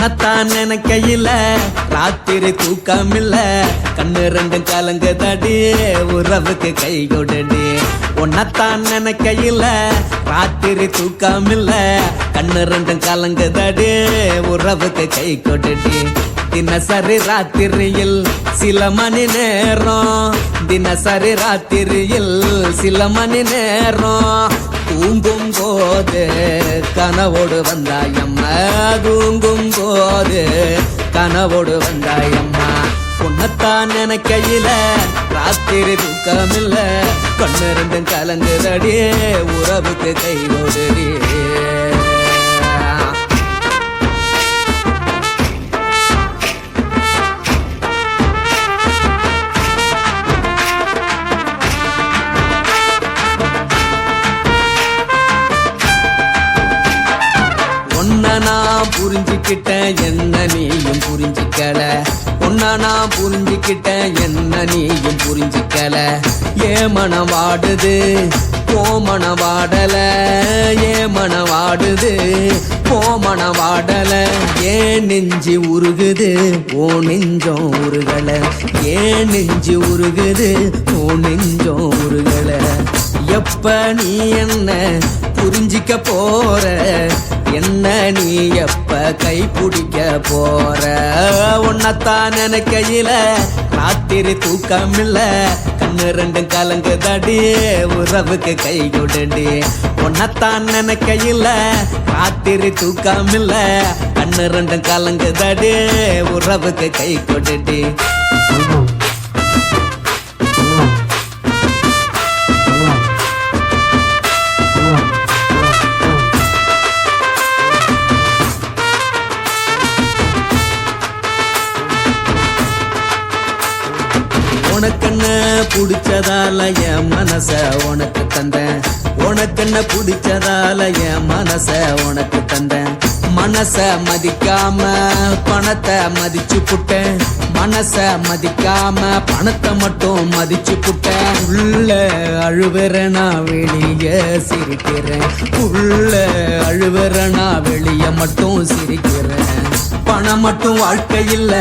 உன்னத்தான் நினைக்கையில ராத்திரி தூக்கமில்ல கண்ணு ரெண்டும் கலங்குதடி உறவுக்கு கை கொடுடி உன்னத்தான் நினைக்கையில ராத்திரி தூக்கமில்ல கண்ணு ரெண்டும் கலங்குதடி உறவுக்கு கை கொடுடி தினசரி ராத்திரியில் சில மணி நேரம் தினசரி ராத்திரியில் சில மணி நேரம் தூங்கும் போது கனவோடு வந்தாயம்மா தூங்கும் போது கனவோடு வந்தாயம்மா உன்னத்தான் நினைக்கையில ராத்திரி தூக்கமில்ல கண்ணு ரெண்டும் கலங்குதடி உறவுக்கு கை ஓடுடி நான் புரிஞ்சுக்கிட்டேன் என்ன நீயும் புரிஞ்சிக்கல உன்ன நான் புரிஞ்சுக்கிட்டேன் என்ன நீயும் புரிஞ்சிக்கல ஏன் மனம் வாடுது போ மனம் வாடல ஏன் மனம் வாடுது போ மனம் வாடல ஏன் நெஞ்சு உருகுது ஓ நெஞ்சம் உருகல ஏன் நெஞ்சு உருகுது ஓ நெஞ்சம் உருகல எப்ப நீ என்ன புரிஞ்சிக்க போற என்ன நீ எப்ப கை பிடிக்க போற உன்னத்தான் நினைக்கையில ராத்திரி தூக்கமில்ல கண்ணு ரெண்டும் கலங்குதடி உறவுக்கு கை கொடுடி உன்னத்தான் நினைக்கையில ராத்திரி தூக்கமில்ல கண்ணு ரெண்டும் கலங்குதடி உறவுக்கு கை கொடுடி உனக்கென்ன பிடிச்சதால என் மனச உனக்கு தந்தேன் உனக்கென்ன பிடிச்சதால என் மனச உனக்கு தந்தேன் மனச மதிக்காம பணத்தை மதிச்சு புட்டேன் மனச மதிக்காம பணத்தை மட்டும் மதிச்சு புட்டேன் உள்ள அழுவுறனா வெளிய சிரிக்கிறேன் உள்ள அழுவுறனா வெளிய மட்டும் சிரிக்கிறேன் பணம் மட்டும் வாழ்க்கையில்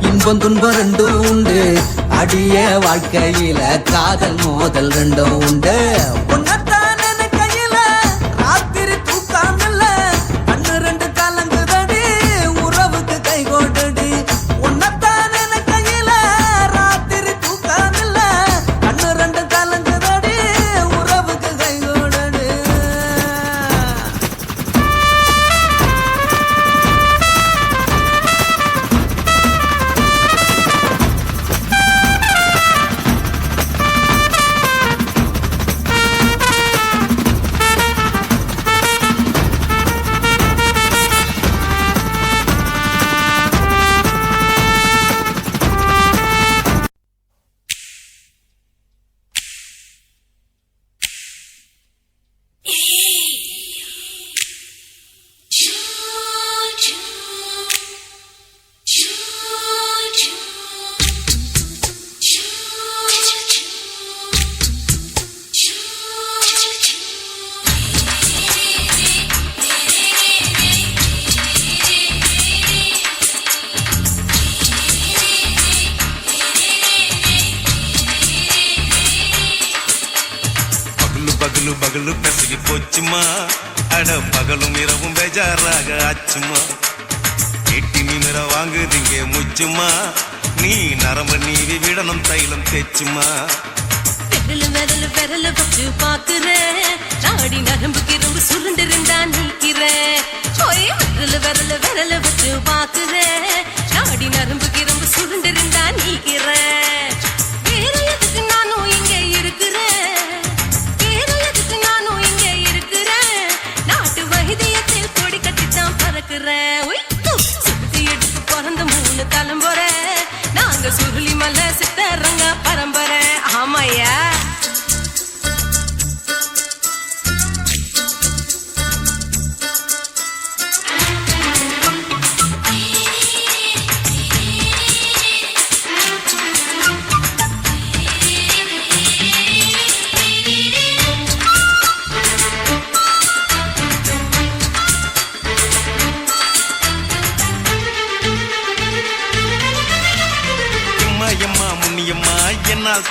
இன்பம் துன்பம் ரெண்டும் உண்டு அடிய வாழ்க்கையில காதல் மோதல் ரெண்டும் உண்டு உன்னத்தான் நினைக்கையில ராத்திரி தூக்கமில்ல கண்ணு ரெண்டு கலங்குதடி உறவுக்கு கை கொடுடி உன்னத்தான் நினைக்கையில ராத்திரி தூக்கமில்ல கண்ணு ரெண்டு கலங்குதடி உறவுக்கு கை கொடுடி பகலு பெசகி போச்சுமா அட பகலும் இரவும் பேஜாராக ஆச்சுமா எட்டி நிமிர வாங்குதிங்க முச்சுமா நீ நரம்ப நீவி விடணும் தைலம் தேச்சுமா விரலு விரலு பச்சு பாக்குறேன் நாடி நரம்புக்கு ரொம்ப சுருண்டு இருந்தா நிற்கிறேன் விரலு விரலு பச்சு பாக்குறேன் நாடி நரம்புக்கு ரொம்ப சுருண்டு இருந்தா நிற்கிறேன் வேற எதுக்கு நானும் இங்க இருக்கிறேன் சுத்தி எடுத்து பிறந்த 3 தலைமுறை நாங்க சுருளி மலை சித்தரங்க பரம்பரை ஆமையா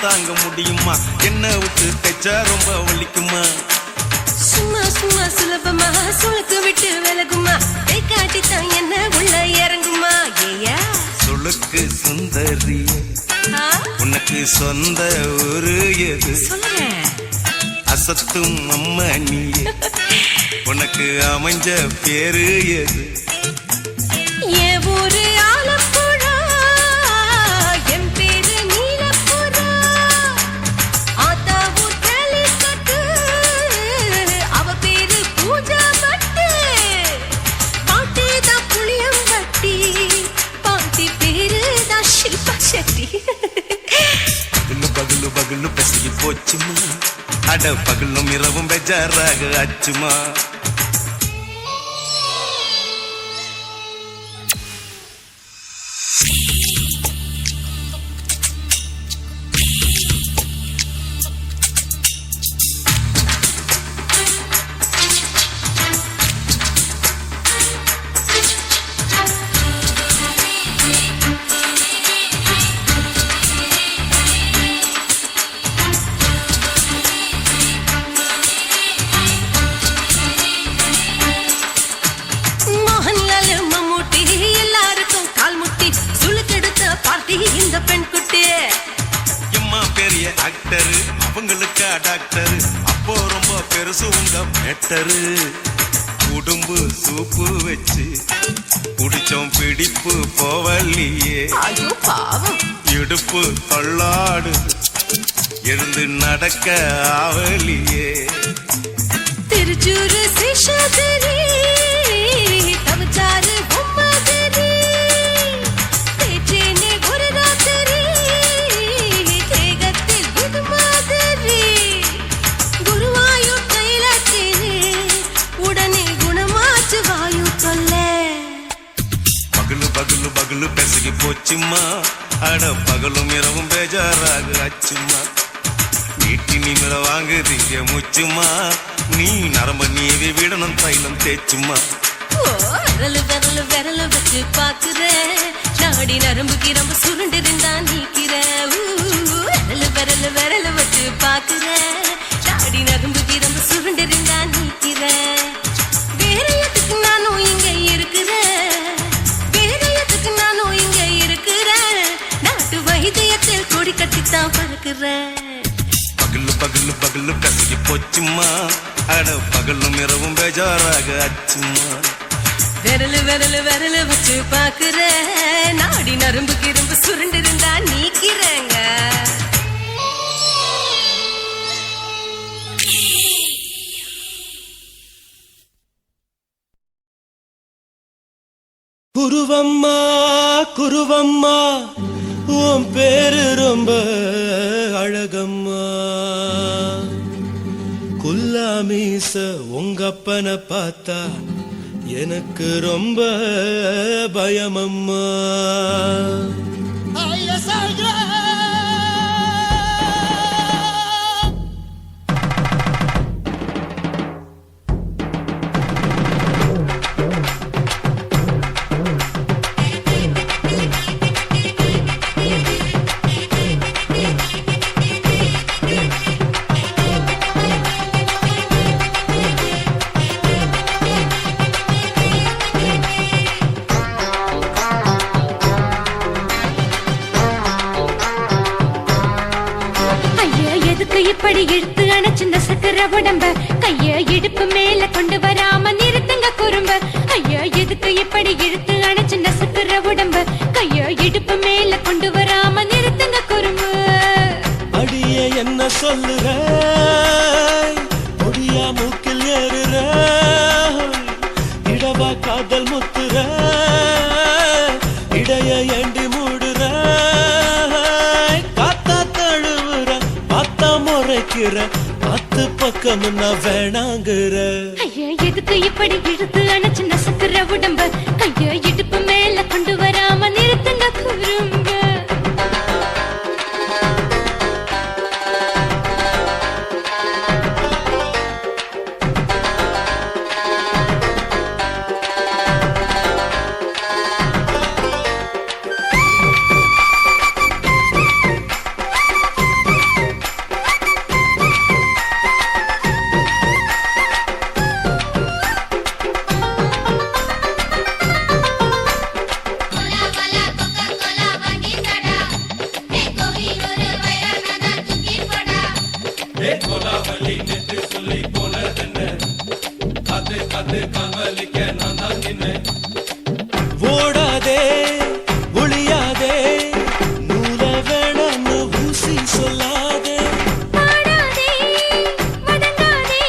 தாங்க முடியுமா? என்ன விட்டு தைச்சா ரொம்ப வலிக்குமா? சும்மா சும்மா சுலபமா சுளுக்கு விட்டு விலகுமா? கை காட்டித்தான் என்ன உள்ள இறங்குமா? ஏயா சுளுக்கு சுந்தரி உனக்கு சொந்த ஊரு எது? சொல்றேன் அசத்தும் அம்மா நீயே உனக்கு அமைஞ்ச பேரு எது? என் ஊரு ஆலப்புழா, என் பேரு நீலப்புறா. ஆத்தா ஊர் கேலிக்கட்டு, அவ பேரு பூஜா பட்டு. பாட்டி தான் புளியம்பட்டி, பாட்டி பேரு தான் ஷில்பா செட்டி. பகலு பகலு பகலு பசி போச்சுமா, அட பகலும் இரவும் பெஜாராக ஆச்சுமா. இந்த பெண் குட்டி எம்மா பெரிய ஆக்டரு, அவங்களுக்கா டாக்டரு, அப்போ ரொம்ப பெருசு உங்க மேட்டரு. உடும்பு சூப்பு வச்சு குடிச்சோம் பிடிப்பு போவல்லையே. ஐயோ பாவம் இடுப்பு தள்ளாடு எழுந்து நடக்க ஆவலியே. திருச்சூரு சேஷாதிரி தவச்சாரு பொம்மாதிரி தேச்சேனே ஒரு ராத்திரி தேகத்தில் இது மாதிரி குருவாயூர் கைலாத்தினே உடனே குணமாச்சு வாயு சொல்ல. பகலு பகலு பகலு பெசகி போச்சுமா, அட பகலும் இரவும் பேஜாராக ஆச்சுமா. நீட்டி நிமிர வாங்குதீங்க முச்சுமா, நீ நரம்ப நீவி விடணும் தைலம் தேச்சுமா. விரலு விரலு விரலு வச்சு பாக்குறேன், நாடி நரம்பு கிரம்பு சுருண்டு இருந்தா நீக்கிறேன். விரலு விரலு விரலு வச்சு பாக்குறேன், நாடி நரம்பு கிரம்பு சுருண்டு இருந்தா நீக்கிறேன். வேற எதுக்கு நானும் இங்க இருக்கிறேன், வேற எதுக்கு நானும் இங்க இருக்கிறேன். நாட்டு வைத்தியத்தில் கொடி கட்டித்தான் பறக்கிறேன். பகலு பகலு பகலு கசகி போச்சுமா, அட பகலும் இரவும் பேஜாராக ஆச்சுமா. விரலு விரலு விரலு வச்சு பாக்குறேன், நாடி நரம்பு கிரும்பு சுருண்டு இருந்தா நீக்கிறேங்க. குருவம்மா குருவம்மா உன் பேரு ரொம்ப அழகம்மா. குல்லாமீச உங்க அப்பனை பார்த்தா எனக்கு ரொம்ப பயமம்மா. இப்படி இழுத்து அணைச்சிருந்த சக்கர உடம்ப கைய இடுப்பு மேல கொண்டு வராம நிறுத்துங்க குறும்ப. ஐயா எதுக்கு இப்படி இழுத்து அணைச்சிருந்த சக்கர உடம்ப கைய இடுப்பு மேல கொண்டு வராம நிறுத்துங்க குறும்பு. அடிய என்ன சொல்லுற, பொடியா மூக்கில் ஏறுற, இடவா காதல் முத்துற, இடைய ஏண்டி மூடுற, காத்தா தழுவுற, பார்த்தா முறைக்கிற, பத்து பக்கம் நான் வேணாங்குற. ஐயா எதுக்கு இப்படி இழுத்து அணைச்சிருந்த சக்கர உடம்ப கைய இடுப்பு மேல கொண்டு வராம நிறுத்துங்க குறும்ப. ஓடாதே ஒளியாதே நூல வேணான்னு ஊசி சொல்லாதே பாடாதே வதங்காதே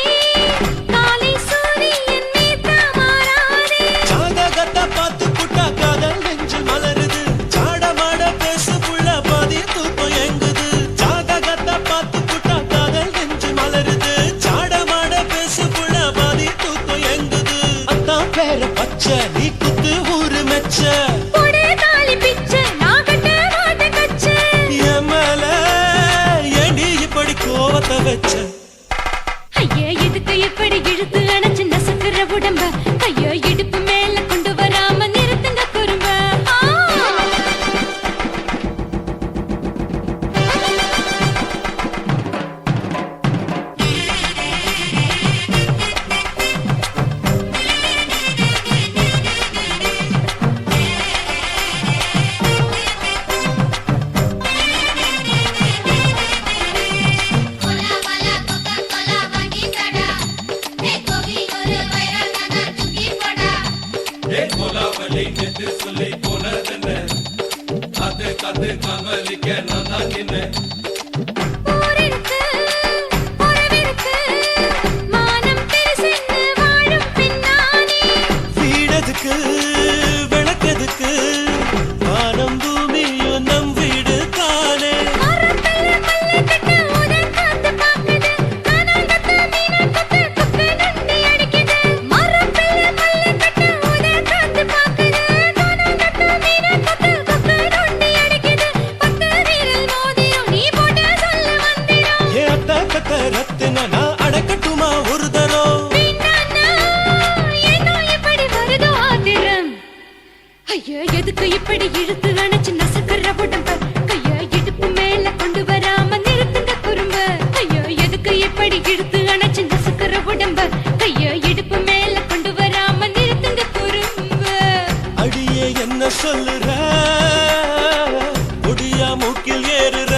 காலை சூரியன் மீதா மாறாதே ஜாதகத்தை பார்த்து புட்டா காதல் நெஞ்சு மலருது சாடமாட பேசு புள்ள பாதி தூக்கம் எங்குது ஜாதகத்தை பார்த்து புட்டா காதல் நெஞ்சு மலருது சாடமாட பேசு புள்ள பாதி தூக்கம் எங்குது அத்தான் பேர பச்சை நீ குத்து ஊரு மெச்ச போடே தாலி பிச்சை நான் கட்ட மாட்ட கச்சை என் மேல ஏண்டி இப்படி கோவத்தை வச்ச ஐயா எதுக்கு இப்படி இழுத்து அணைச்சு நசுக்குற உடம்ப ஐயோ இடுப்பு மேல கொண்டு வராம நிறுத்துங்க குறும்ப கோலா வாலா கோகா கோலா வாங்கி தடா ஏ கோவி ஒரு வைரல் நகா தூக்கி போடா ஊருக்கு உறவிருக்கு மானம் பெருசென்னு வாழும் பின்னானே வீடதுக்கு விளக்கதுக்கு வானம் பூமியும் நம் வீடு தானே மரத்துல மல்லி கட்டு உதன் காத்து பாக்குது கானாங்கத்து மீனாக்கத்து குக்கு நொண்டி அடிக்குது மரத்துல மல்லி கட்டு உதன் காத்து பாக்குது கானாங்கத்து மீனாக்கத்து குக்கு நொண்டி அடிக்குது பத்து வீரல் மோதிரம் நீ போட்டு சொல்ல வந்திரம் ஏ அத்த கத்த ரத்தின நான் அடக்கட்டுமா ஒரு தரம் வேண்டானா ஏனோ இப்படி வருதோ ஆத்திரம் ஐயோ எதுக்கு இப்படி இழுத்து அணைச்சு நசுக்குற உடம்ப கைய இடுப்பு மேல கொண்டு வராம நிறுத்துங்க குறும்ப ஐயோ எதுக்கு இப்படி இழுத்து அணைச்சு நசுக்குற உடம்ப கைய இடுப்பு மேல கொண்டு வராம நிறுத்துங்க குறும்ப அடியே என்ன சொல்லுற முடியா மூக்கில் ஏறுற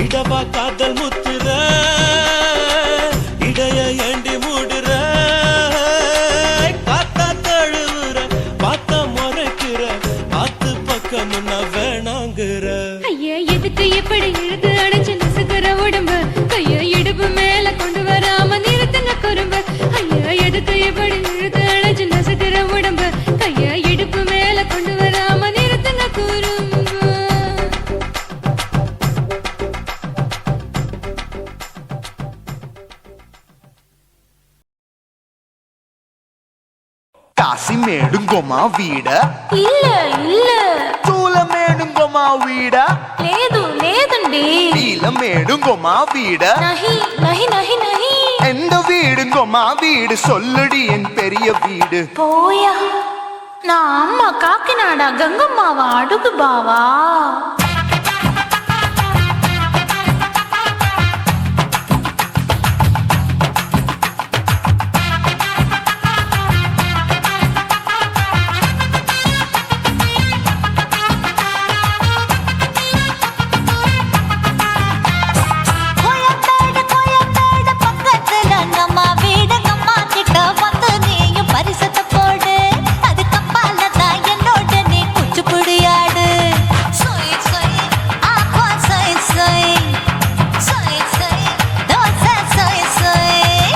இடவா காதல் முத்துற இடைய ஏண்டி மூடுற காத்தா தழுவுற பார்த்த முறைக்கிற ஆத்து பக்கம் நான் வேணாங்கிற ஐயா எதுக்கு இப்படி இழுத்து அணைச்சு நசுக்குற உடம்ப கைய இடுப்பு மேல கொண்டு வராம நிறுத்துங்க குறும்ப ஐயா எதுக்கு இப்படி இழுத்து அணைச்சு நசுக்குற உடம்ப கைய இடுப்பு மேல கொண்டு வராம நிறுத்துங்க குறும்ப కాశీమేడుంగోమా వీడ இல்ல இல்ல తూలమేడుంగోమా వీడ లేదు లేదండి నీలమేడుంగోమా వీడ நஹி நஹி நஹி நஹி எந்த வீடுங்கோமா வீடு சொல்லுடி என் பெரிய வீடு போயா நான் அம்மா காக்கிநாடா கங்கம்மாவா அடுகு பாவா கோயம்பேடு பக்கத்துல நம்ம வீடு அம்மா கிட்ட வந்து நீயும் பரிசத்தை போடு அது கப்பால தான் என்னோட நீ குச்சிப்புடியாடு சொய் சொய் ஆப்பா சொய் சொய் சொய் சொய் தோசை சொய் சொய்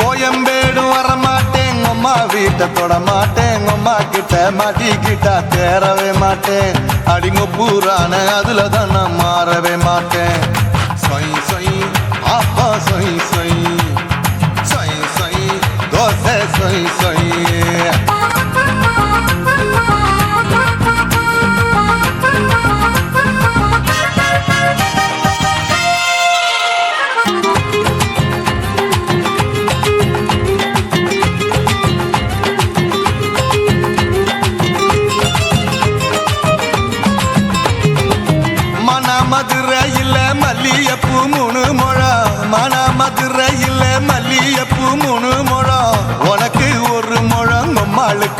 கோயம்பேடு வரமாட்டேன் அம்மா வீட்டை தொட மாட்டேன் அம்மா கிட்ட மாட்டிக்கிட்டா தேரவே மாட்டேன் அடிங்க பூரான அதுல தான் நான் மாறவே மாட்டேன் சொய் சொய் அப்பா சொய் சொய் சொய் சொய் தோசை சொய் சொய் மதுரையில் மல்லியப்பூ 3 முழம் மன மதுரையில் மல்லியப்பூ 3 முழம் உனக்கு 1 முழம் அம்மாளுக்கு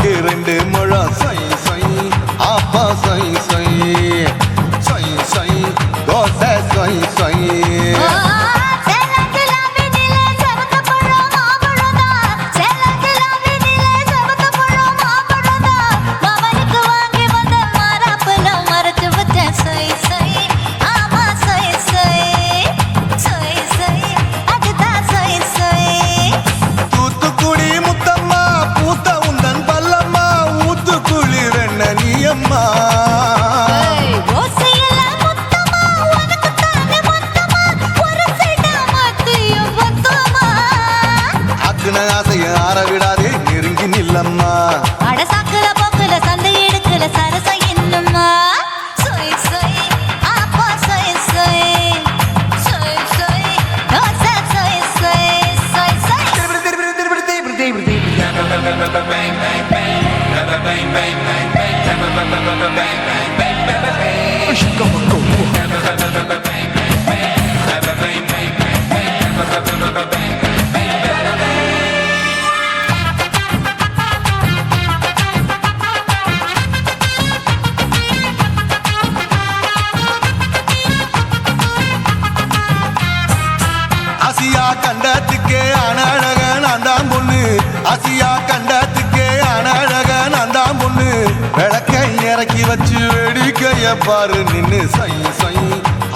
பாரு நின்னு சொய் சொய்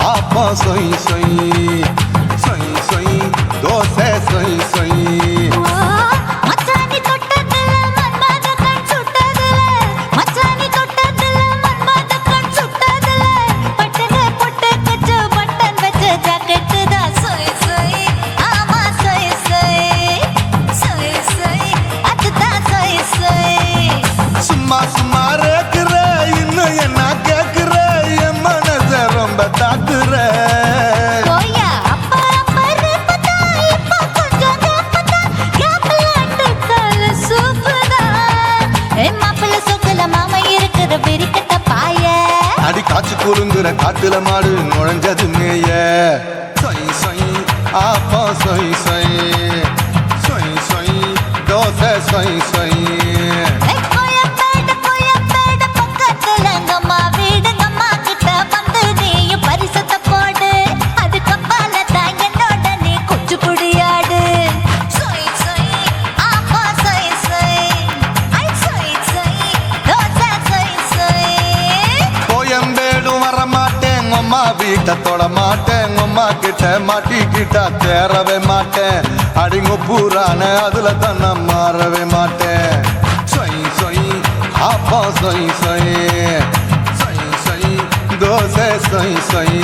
ஆப்பா சொய் சொய் சொய் சொய் தோசை சொய் சொய் மச்சானி தொட்டதுல மன்மத கண் சுட்டதுல மச்சானி தொட்டதுல மன்மத கண் சுட்டதுல பட்டன பொட்டு கச்சு பட்டன் வச்ச ஜாக்கெட் தான் சொய் சொய் ஆமா சொய் சொய் சொய் சொய் அதுதான் சொய் சொய் சும்மா சும்மா ரேக்குற இன்னும் என்ன கேக்குற என் மனச ரொம்ப தாக்குற போயா அப்பா அப்பா ரப்பதா இப்ப கொஞ்சம் ரப்பதா கேப்ல அட்டல சூப்பரா மாப்பிள்ள சொக்கல மாமா இருக்கிற பெரிக்கட்ட பாய அடி காய்ச்சி குறுங்குற காட்டுல மாடு நுழைஞ்சது மேய சொய் சொய் ஆப்பா சொய் சொய் சொய் சொய் தோசை சொய் சொய் கோயம்பேடு பக்கத்துல எங்கம்மா வீடு அம்மா கிட்ட வந்து நீயும் பரிசத்தை போடு அது கப்பால தான் என்னோட நீ குச்சி புடியாடு சொய் சொய் ஆப்பா சொய் சொய் ஐ சொய் சொய் தோசை சொய் சொய் கோயம்பேடும் வர மாட்டேன் அம்மா வீட்டை தொட மாட்டேன் அம்மா கிட்ட மாட்டிக்கிட்டா தேரவே மாட்டேன் அடிங்க பூரான அதுல தான் நான் மாறவே மாட்டேன் சொய் சொய் ஆப்பா சொய் சொய் சொய் சொய் தோசை சொய் சொய்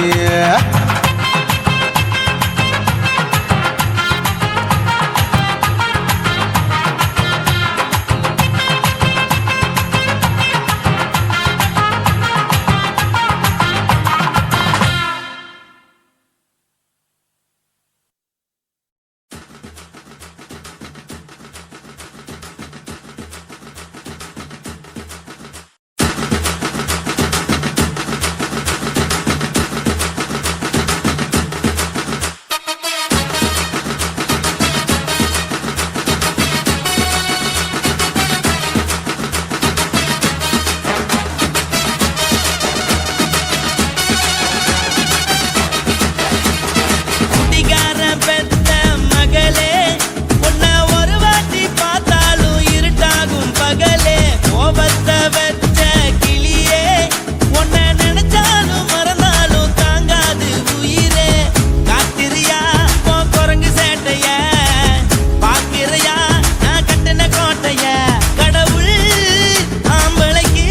குடிகாரன் பெத்த மகளே உன்னை ஒரு வாட்டி பார்த்தாலும் இருட்டாகும் பகலே கோபத்தை வச்ச கிளியே உன்னை நினைச்சாலும் மறந்தாலும் தாங்காது உயிரே காத்திரியா உன் குரங்கு சேட்டைய பாக்கிறையா நான் கட்டின கோட்டைய கடவுள் ஆம்பளைக்கு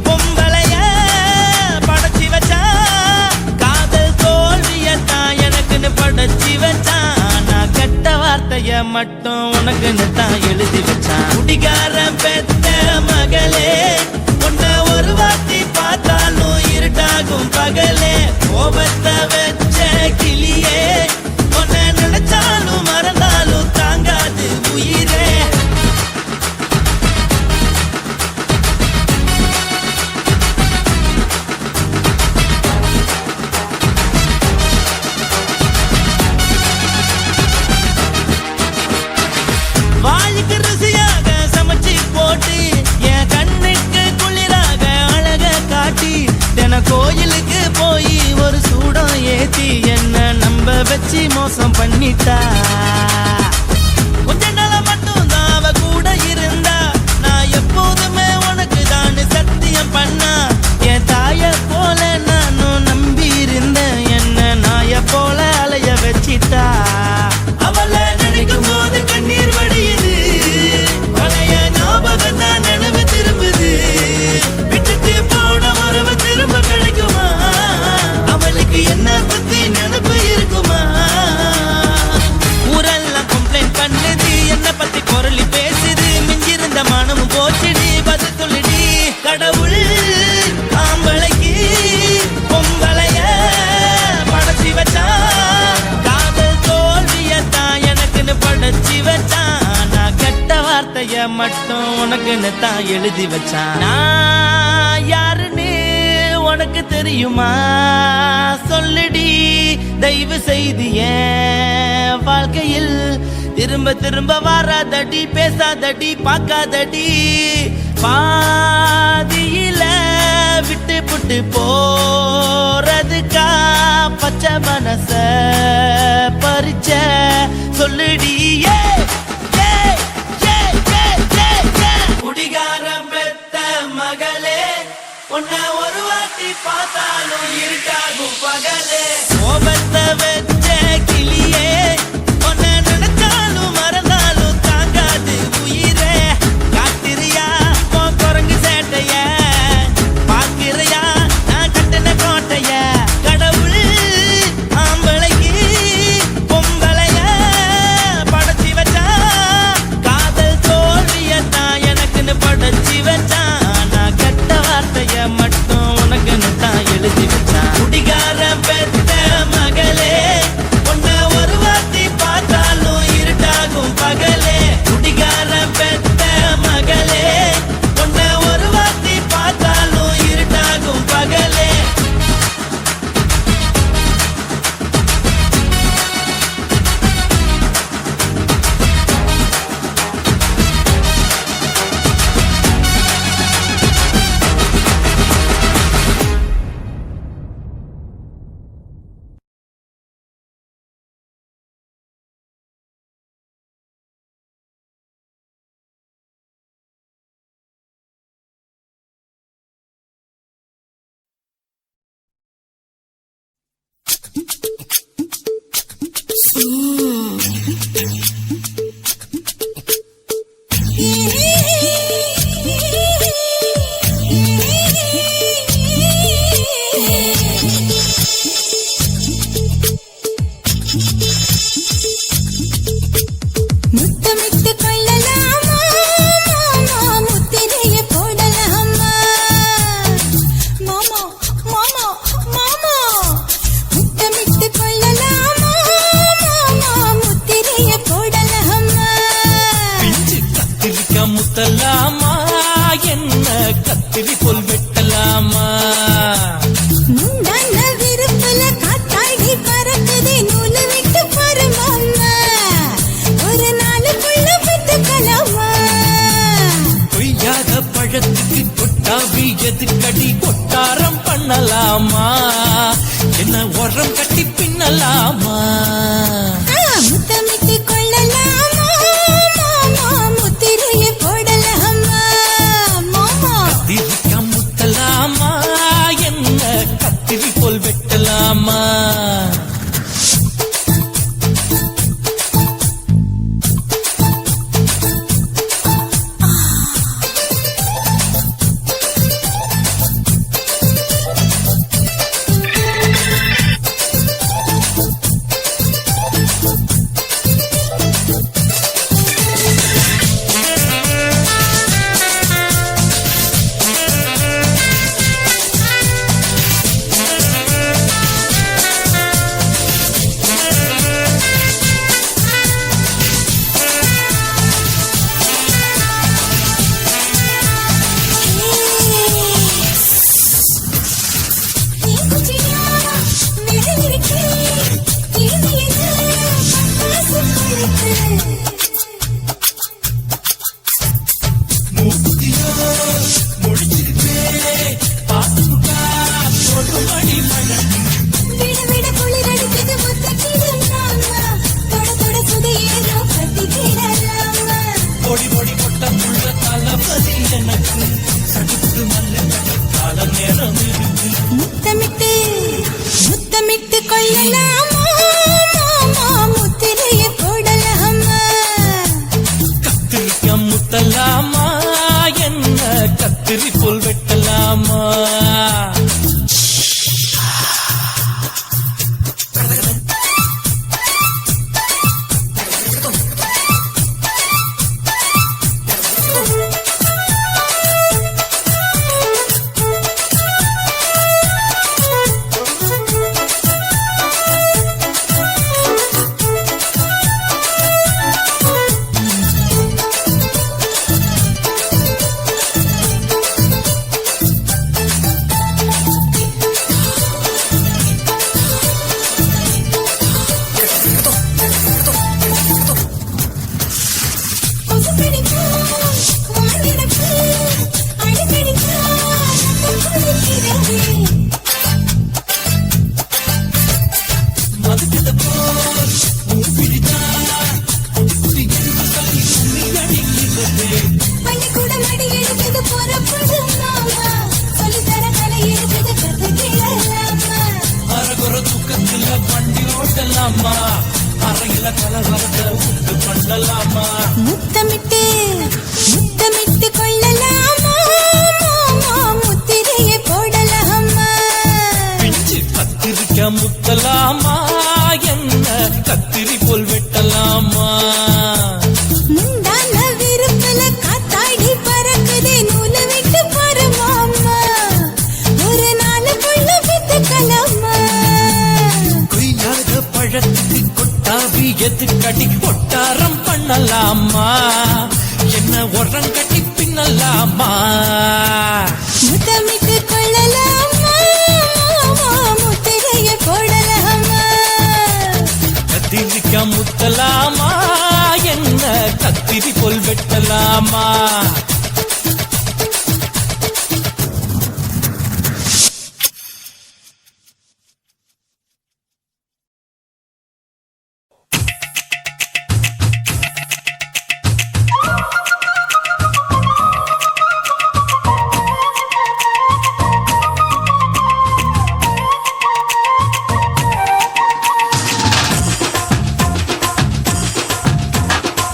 பொம்பளைய படைச்சி வச்சா காதல் தோல்வியத்தான் எனக்குன்னு படைச்சி வச்சான் நான் கெட்ட வார்த்தைய மட்டும் உனக்குன்னு தான் எழுதி வச்சான் குடிகாரன் பெத்த மகளே உன்னை ஒரு வாட்டி பார்த்தாலும் இருட்டாகும் பகலே கோபத்தை வச்ச கிளியே உன்னை நினைச்சாலும் மறந்தாலும் தாங்காது உயிரே வாய்க்கு ருசியாக சமைச்சு போட்டு என் கண்ணுக்கு குளிராக அழக காட்டி தின கோயிலுக்கு போய் ஒரு சூடம் ஏத்தி என்ன நம்ப வச்சு மோசம் பண்ணிட்டா கொஞ்ச நாள மட்டும் தான் அவ கூட இருந்தா நான் எப்போதுமே உனக்கு தான் சத்தியம் பண்ணா என் தாய போல நானும் நம்பி இருந்தேன் என்ன நாய போல அலைய வச்சிட்டா அவளை நினைக்கும் போது கண்ணீர் வடியுது பழைய ஞாபகம் தான் நினைவு திரும்புது விட்டுட்டு போன உறவு திரும்ப கிடைக்குமா அவளுக்கு என்ன பத்தி நினைப்பு இருக்குமா ஊரெல்லாம் கம்ப்ளைண்ட் பண்ணுது என்ன பத்தி பொருளி பேசுது மிஞ்சிருந்த மனமும் போச்சுடி பதில் சொல்லுடி கடவுள் ஆம்பளைக்கு பொம்பளைய படைச்சி வச்சா காதல் தோல்வியத்தான் எனக்குன்னு படைச்சி வச்சான் நான் கெட்ட வார்த்தைய மட்டும் உனக்குன்னு தான் எழுதி வச்சான் நான் யாருன்னு உனக்கு தெரியுமா சொல்லுடி தயவு செய்து என் வாழ்க்கையில் திரும்ப திரும்ப வராதடி பேசாதடி பார்க்காதடி பாதியில விட்டு புட்டு போறதுக்கா பச்சை மனச பறிச்ச சொல்லுடி குடிகாரம் பெத்த மகளே உன்னை ஒரு வாட்டி மகளே கோபத்தை வச்ச கிளியே உன்னை நினைச்சாலும் மறந்தாலும் தாங்காது உயிரே காத்திரியா உன் குரங்கு சேட்டைய பாக்கிறையா நான் கட்டின கோட்டைய கடவுள் ஆம்பளைக்கு பொம்பளைய படைச்சி வச்சா காதல் தோல்வியத்தான் எனக்குன்னு படைச்சி வச்சான் நான் கெட்ட வார்த்தைய மட்டும் உனக்குன்னு தான் எழுதி வச்சான் குடிகாரன் பெத்த மகளே உன்னை ஒரு வார்த்தை பார்த்தாலும் இருட்டாகும் பகலே குடிகாரன் பெத்த மகளே உன்னை ஒரு வார்த்தை பார்த்தாலும் இருட்டாகும் பகலே முத்தமிட்டு கொள்ளலாமா மாமா முத்திரைய போடலாமா மாமா மாமா மாமா முத்தமிட்டு கொள்ளலாமா மாமா முத்திரைய போடலாமா பிஞ்சு கத்திரிக்கா முத்தலாமா என்ன கத்திரி போல் வெட்டலாமா முந்தான விருப்பல காத்தாடி பறக்குதே நூலு விட்டு பாரு மாமா ஒரு நாளுக்குள்ள பெற்றுக்கலாமா கொய்யாத பழத்துக்கு கொட்டாவி எதுக்கடி கொட்டாரம் பண்ணலாமா என்ன உரம் கட்டி பின்னலாமா முத்தமிட்டு கொள்ளலாமா மாமா முத்திரைய போடலாமா மாமா கத்திரிக்கா முத்தலாமா என்ன கத்திரி போல் வெட்டலாமா முத்தமிட்டு முத்தமிட்டு கொள்ளலாமா மாமா முத்திரைய போடலாமா முத்தமிட்டு முத்தமிட்டு கொள்ளலாமா முத்திரையை போடலாமா கத்திரிக்க முத்தலாமா என்ன கத்திரி போல் வெட்டலாமா முந்தான விருப்பல காத்தாடி பறக்குதே நூலை விட்டு பரமாமா ஒரு நாளுக்குள்ள வித்துக்கலாமா கொய்யாத பழத்துக்கு கொட்டாவி எதுக்கடி கொட்டாரம் பண்ணலாமா என்ன உரம் கட்டி பின்னலாமா முத்தமிட்டு கொள்ளலாமா முத்திரையை போடலாமா கத்திரிக்க முத்தலாமா என்ன கத்திரி போல் வெட்டலாமா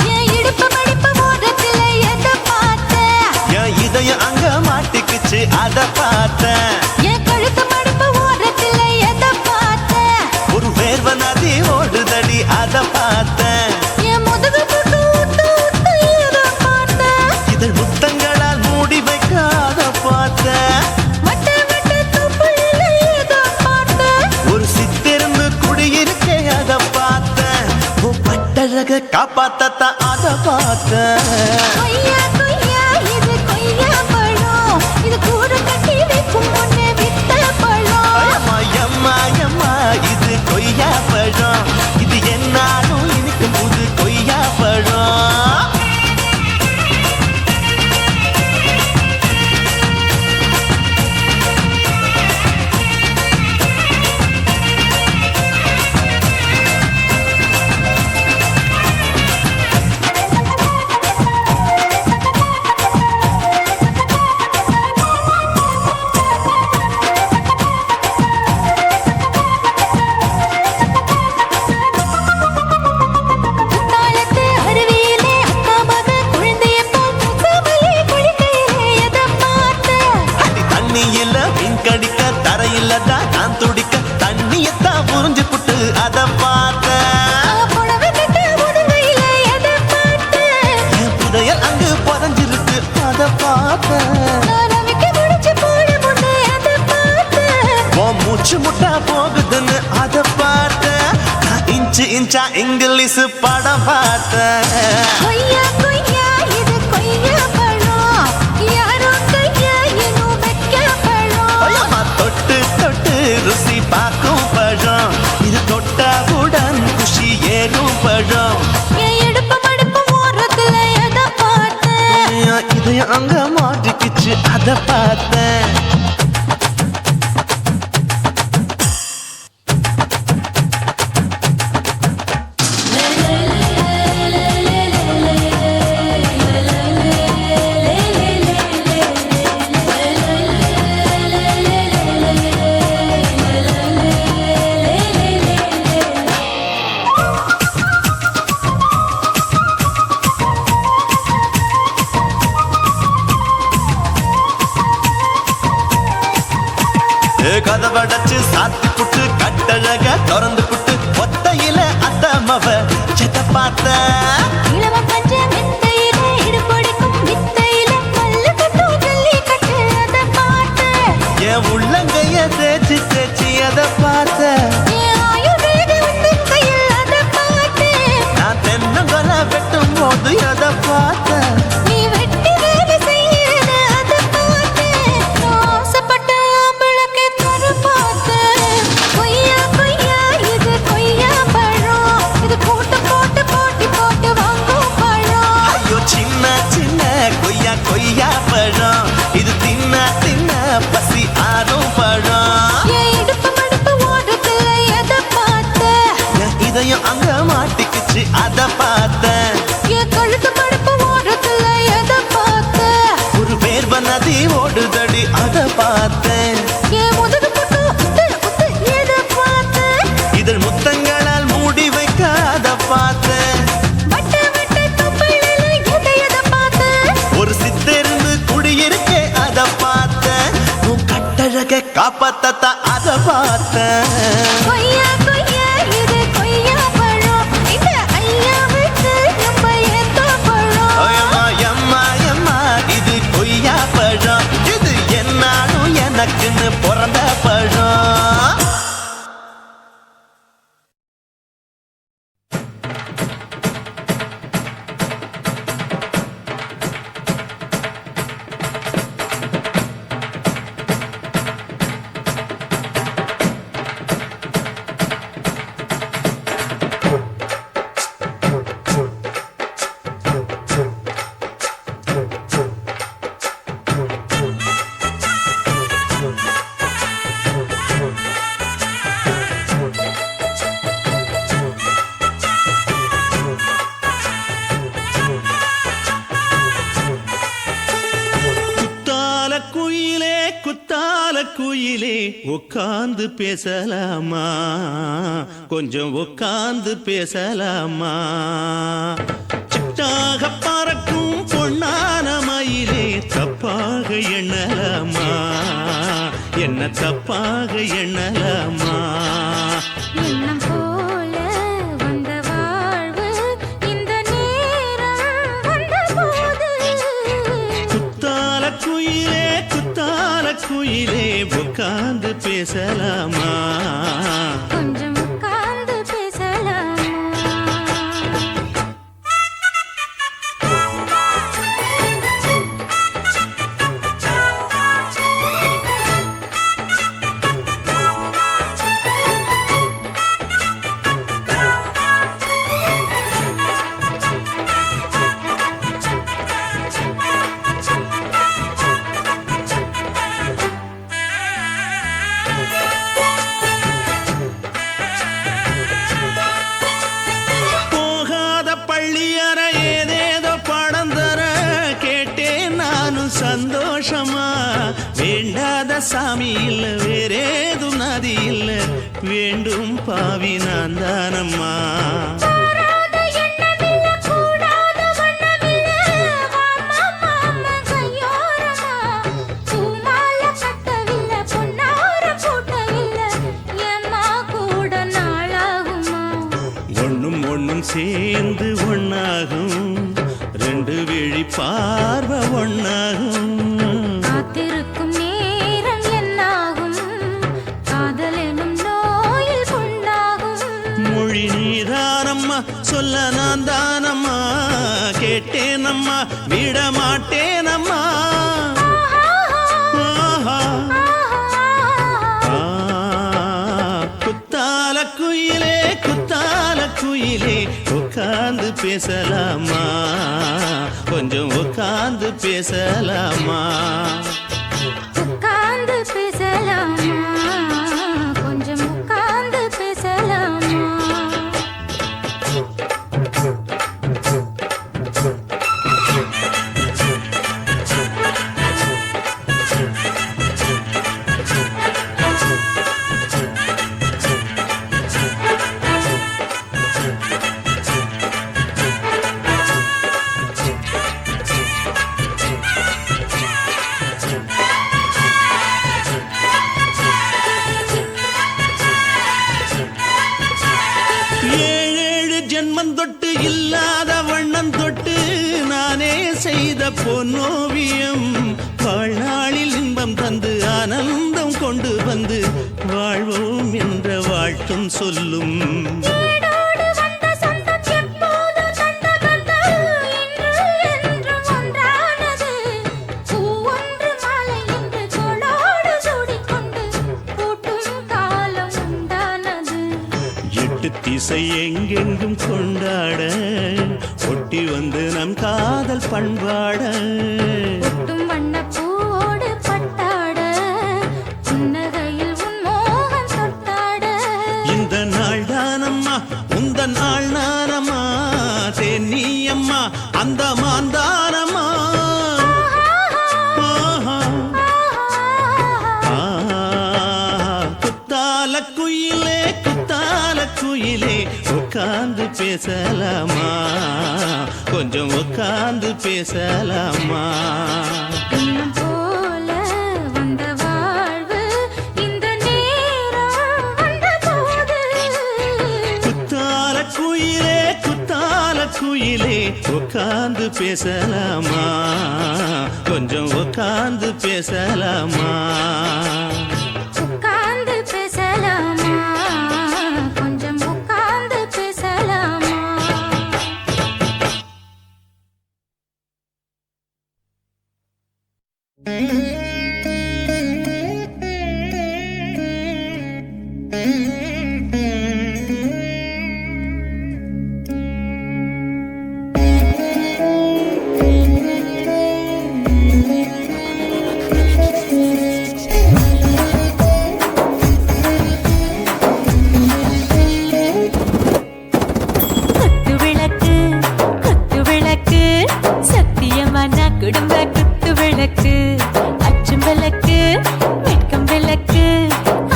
என் இடுப்பு மடிப்பு ஓரத்துல எதை பார்த்தேன் என் இதயம் அங்க மாட்டிக்குச்சு அத பார்த்தேன் என் கழுத்து மடிப்பு ஓரத்துல எதை பார்த்தேன் ஒரு வேர்வ நதி ஓடுதடி அத பார்த்தேன் என் முதுகு புட்டு ஊத்து ஊத்து எதை பார்த்தேன் இதழ் முத்தங்களால் மூடி வைக்காத பார்த்தேன் வட்ட வட்ட துப்புல எதை பார்த்தேன் ஒரு சித்திருந்து குடியிருக்கே அத பார்த்தேன் உன் பட்டழக காப்பாத்தத்தான் அத பார்த்தேன் கொய்யா கொய்யா இது கொய்யா பழம் இது கூடு கட்டி வைக்கும் முன்னே வித்த பழம் அம்மா எம்மா எம்மா இது கொய்யா பழம் இது என்னாலும் இனிக்கும் புது கொய்யா பழம் குத்தாலத்து அருவியிலே அக்கா மக குழந்தைய போல் தூக்காமலே குளிக்கையிலே எதை பார்த்தேன் அடி தண்ணியில மீன் கடிக்க தரையில தான் நான் துடிக்க தண்ணியத்தான் புரிஞ்சு புட்டு அத பார்த்தேன் புடவை கட்ட முதுகையிலே எதை பார்த்தேன் என் புதையல் அங்கு புதஞ்சிருக்கு அத பார்த்தேன் நான் அவிக்க முடிச்சு போட முன்னே எதை பார்த்தேன் உன் மூச்சு முட்டா போகுதுன்னு அத பார்த்தேன் நான் இன்ச்சு இன்ச்சா இங்கிலீஷ் படம் பார்த்தேன் கொய்யா கொய்யா இது கொய்யா பழம் யாரோ கையா இன்னும் வைக்க பழம் ஐயம்மா தொட்டு தொட்டு ருசி பார்க்கும் பழம் இது தொட்டாவுடன் குஷி ஏறும் பழம் என் இடுப்பு மடிப்பு ஓரத்துல எதை பார்த்தேன் என் இதயம் அங்க மாட்டிக்கிச்சு அத பார்த்தேன் கதவடைச்சு சாத்தி புட்டு கட்டழக திறந்து புட்டு ஒத்தையில அத்தமவ செத்த பார்த்த இளவ பஞ்ச மெத்தையிலே இடுப்பொடிக்கும் வித்தையில மல்லு கட்டும் ஜல்லி கட்டு அதை பார்த்தேன் என் உள்ளங்கைய தேய்ச்சி தேய்ச்சி அத பார்த்த என் ஆயுர்வேத உந்தன் கையில் அதை பார்த்தேன் நான் தென்னங்கொலை வெட்டும் போது அத பார்த்த நீ வெட்டி வேலை செய்யறது அதை பார்த்தேன் நான் ஆசைப்பட்ட ஆம்பளுக்கு தர பார்த்தேன் கொய்யா கொய்யா இது கொய்யா பழம் இது போட்டு போட்டு போட்டி போட்டு வாங்கும் பழம் ஐயோ சின்ன சின்ன கொய்யா கொய்யா பழம் இது தின்ன தின்ன பசி ஆறும் பழம் என் இடுப்பு மடிப்பு ஓடுத்துல எதை பார்த்தேன் என் இதயம் அங்க மாட்டிக்குச்சு அத பார்த்தேன் என் கழுத்து மடிப்பு ஓடுத்துல எதை பார்த்தேன் ஒரு வேர்வ நதி ஓடுதடி அத பார்த்தேன் என் முதுகு புட்டு உத்து உத்து எதை பார்த்தேன் இதழ் முத்தங்களால் மூடி வைக்காத பார்த்தேன் இருக்க காப்பாத்தா அத பார்த்தேன். கொய்யா கொய்யா இது கொய்யா பழம் இந்த ஐயா விட்டு நம்ம ஏத்த பழம். எம்மா எம்மா எம்மா இது கொய்யா பழம், இது என்னாலும் எனக்குன்னு பிறந்த பழம். குயிலே உட்கார்ந்து பேசலாமா, கொஞ்சம் உட்கார்ந்து பேசலாமா. சிட்டாக பறக்கும் பொன்னான மயிலே தப்பாக எண்ணலாமா, என்ன தப்பாக எண்ணலாமா. எண்ணம் போல வந்த வாழ்வு இந்த நேரம் வந்தபோது. குத்தால குயிலே குத்தால குயிலே உட்கார்ந்து பேசலாமா, கொஞ்சம் உட்கார்ந்து பேசலாமா. சந்தோஷமா வேண்டாத சாமி இல்ல வேறேது நதி இல்ல வேண்டும் பாவி நான் தானம்மா. ஒண்ணும் ஒண்ணும் சேர்ந்து ஒன்னாகும், ரெண்டு விழி பார்வை ஒன்னாகும். காத்திருக்கும் நேரம் என்னாகும், காதல் எனும் நோயில் புண்ணாகும். மொழி நீதானம்மா சொல்ல நான் தானம்மா, கேட்டேனம்மா விட மாட்டேனம்மா. குத்தால குயிலே குத்தால குயிலே உட்கார்ந்து பேசலாமா, கொஞ்சம் உட்கார்ந்து பேசலாமா. உட்கார்ந்து பேசலாமா, கொஞ்சம் உட்கார்ந்து பேசலாமா. ஏழேழு ஜென்மம் தொட்டு இல்லாத வண்ணம் தொட்டு நானே செய்த பொன்னோவியம், வாழ்நாளில் இன்பம் தந்து ஆனந்தம் கொண்டு வந்து வாழ்வோம் என்ற வாழ்த்தும் சொல்லும். திசை எங்கெங்கும் கொண்டாட ஒட்டி வந்து நம் காதல் பண்பாட. ஒட்டும் வண்ண பூவோடு பட்டாட, புன்னகையில் உன் மோகம் தொட்டாட. இந்த நாள் தானம்மா உந்த நாள் நானம்மா, தென்னி அம்மா அந்த மாந்தானம்மா. குத்தால குயிலே குத்தால குயிலே உட்கார்ந்து பேசலாமா, கொஞ்சம் உட்கார்ந்து பேசலாமா. எண்ணம் போல வந்த வாழ்வு மடியிலே உட்கார்ந்து பேசலாமா, கொஞ்சம் உட்கார்ந்து பேசலாமா. உட்கார்ந்து பேசலாமா, கொஞ்சம் உட்கார்ந்து பேசலாமா. குடும்ப குத்து விளக்கு, அச்சும் விளக்கு, வெட்கம் விளக்கு,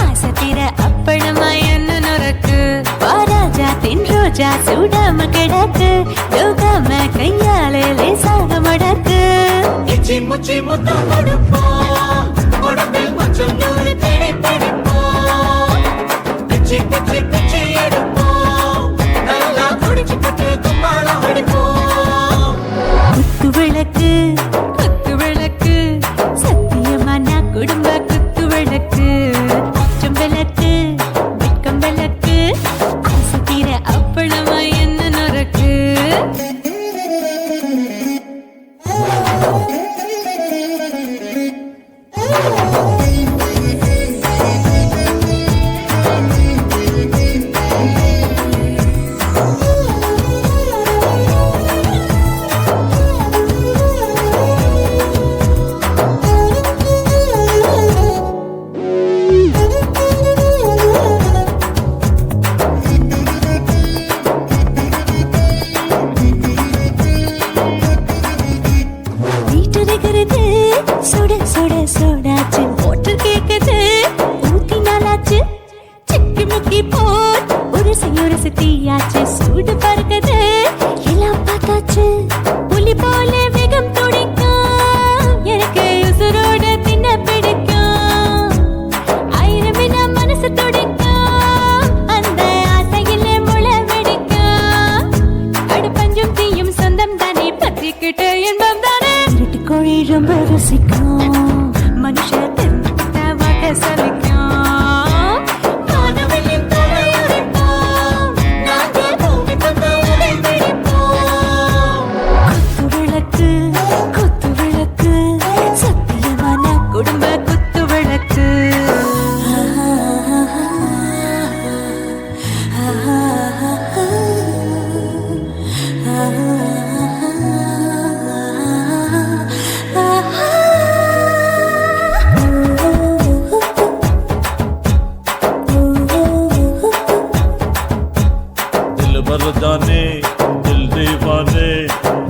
ஆசை தீர அப்பளமா என்ன நொறக்கு, வாராஜா தின் ரோஜா சூடாம கிடக்கு, யோகாம கையாலே லேசாக மடக்கு. இச்சி முச்சி முத்தம் கொடுப்போம், உடம்பில் கொஞ்சம் நூறு தேடி பிடிப்போம், பிச்சி பிச்சி பிச்சி எடுப்போம், நல்லா குடிச்சு பட்டு கும்பாலம் அடிப்போம். குத்து விளக்கு குத்து விளக்கு, சத்தியமான குடும்ப குத்து விளக்கு, அச்சம் விளக்கு, வெட்கம் விளக்கு, ஆசை தீர அப்பளமா என்ன நொறக்கு. சுட சுட சோடாச்சு, மோட்டர் கேக்குது ஊத்தி நாளாச்சு, சிக்கி முக்கி போர் உரசி தீயாச்சு, சூடு பறக்குது எல்லாம் பார்த்தாச்சு, புலி போல வேகம் துடிக்கும், எனக்கு உசுரோட தின்ன பிடிக்கும், ஆயிரம் வினா மனசு துடிக்கும், அந்த ஆசையிலே முளை வெடிக்கும், அடுப்பஞ்சும் தீயும் சொந்தம் தானே, பத்திக்கிட்டு இன்பம் தானே, கோழி ரொம்ப ருசிக்கும், மனுஷ தெரிஞ்சுக்கிட்ட வாட்ட சலிக்கும், வானவெளியும் தலையுரைப்போம், நாங்கள் பூமி பந்த உரை பிடிப்போம். குத்து விளக்கு குத்து விளக்கு, சத்தியமான குடும்ப குத்து விளக்கு. மரதானே தில் தீவானே,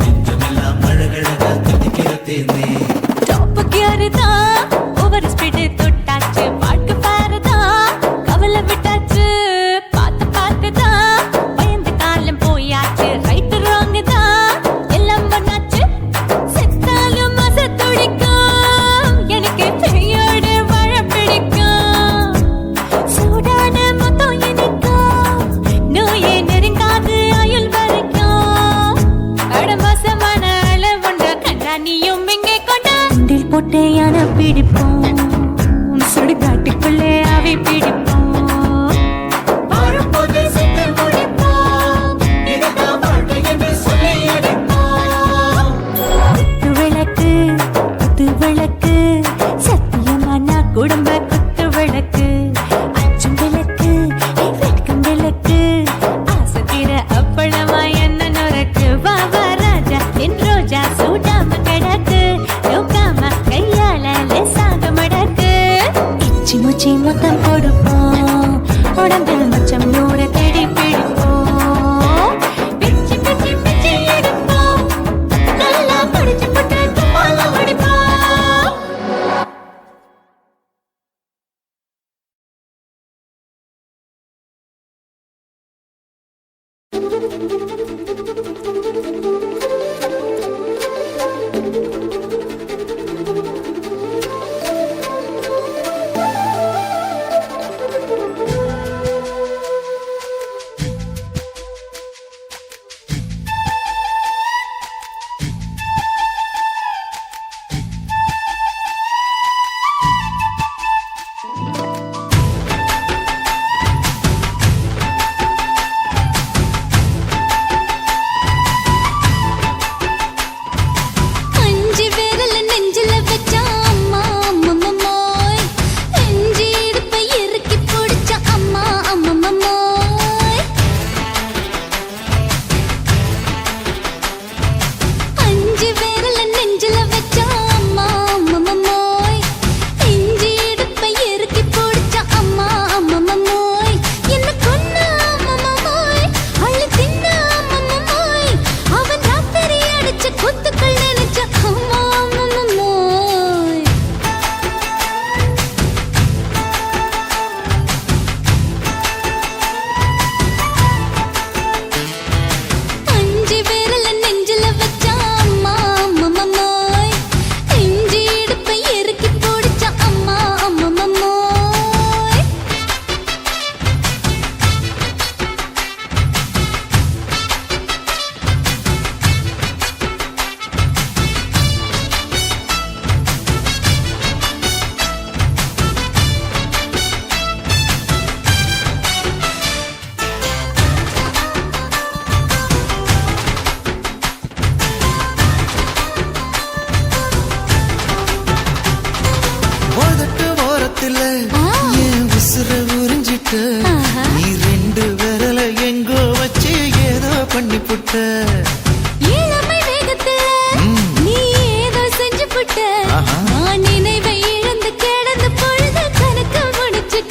நெஞ்சமெல்லாம் அழகழகா கத்திக்கிற தேனே. டாப் கியர்தா ஓவர் ஸ்பீட் தொட்டாச்சு, பாட்டு பாருதா கவலை விட்டாச்சு, பார்த்து பார்த்துதா பயந்து காலம் போயாச்சு, ரைட் ராங் தான் எல்லாம் பண்ணாச்சு, செத்தாலும் மச துடிக்கும், எனக்கு பெரியோடு வாழ பிடிக்கும், சூடான மொத்தம் இனிக்கும், நோயே நெருங்காது ஆயுள் வரைக்கும், அடமோசமான அளவுண்ட கண்டா நீயும் இங்கே கொண்டா, உண்டில் போட்டு யானை பிடிப்போம், சுடுகாட்டுக்குள்ளே அவை பிடிப்போம், வரும்போது செத்து முடிப்போம், இதுதான் வாழ்க்கை என்று சொல்லி அடிப்போம். குத்து விளக்கு குத்து விளக்கு, சத்தியமான குடும்ப குத்து விளக்கு, அச்சும் விளக்கு, வெட்கம் விளக்கு, ஆசை தீர அப்பளமா என்ன நொறக்கு, வா வா ராஜா என் ரோஜா சூடாம கிடக்கு, யோகாம கையால லேசாக மடக்கு.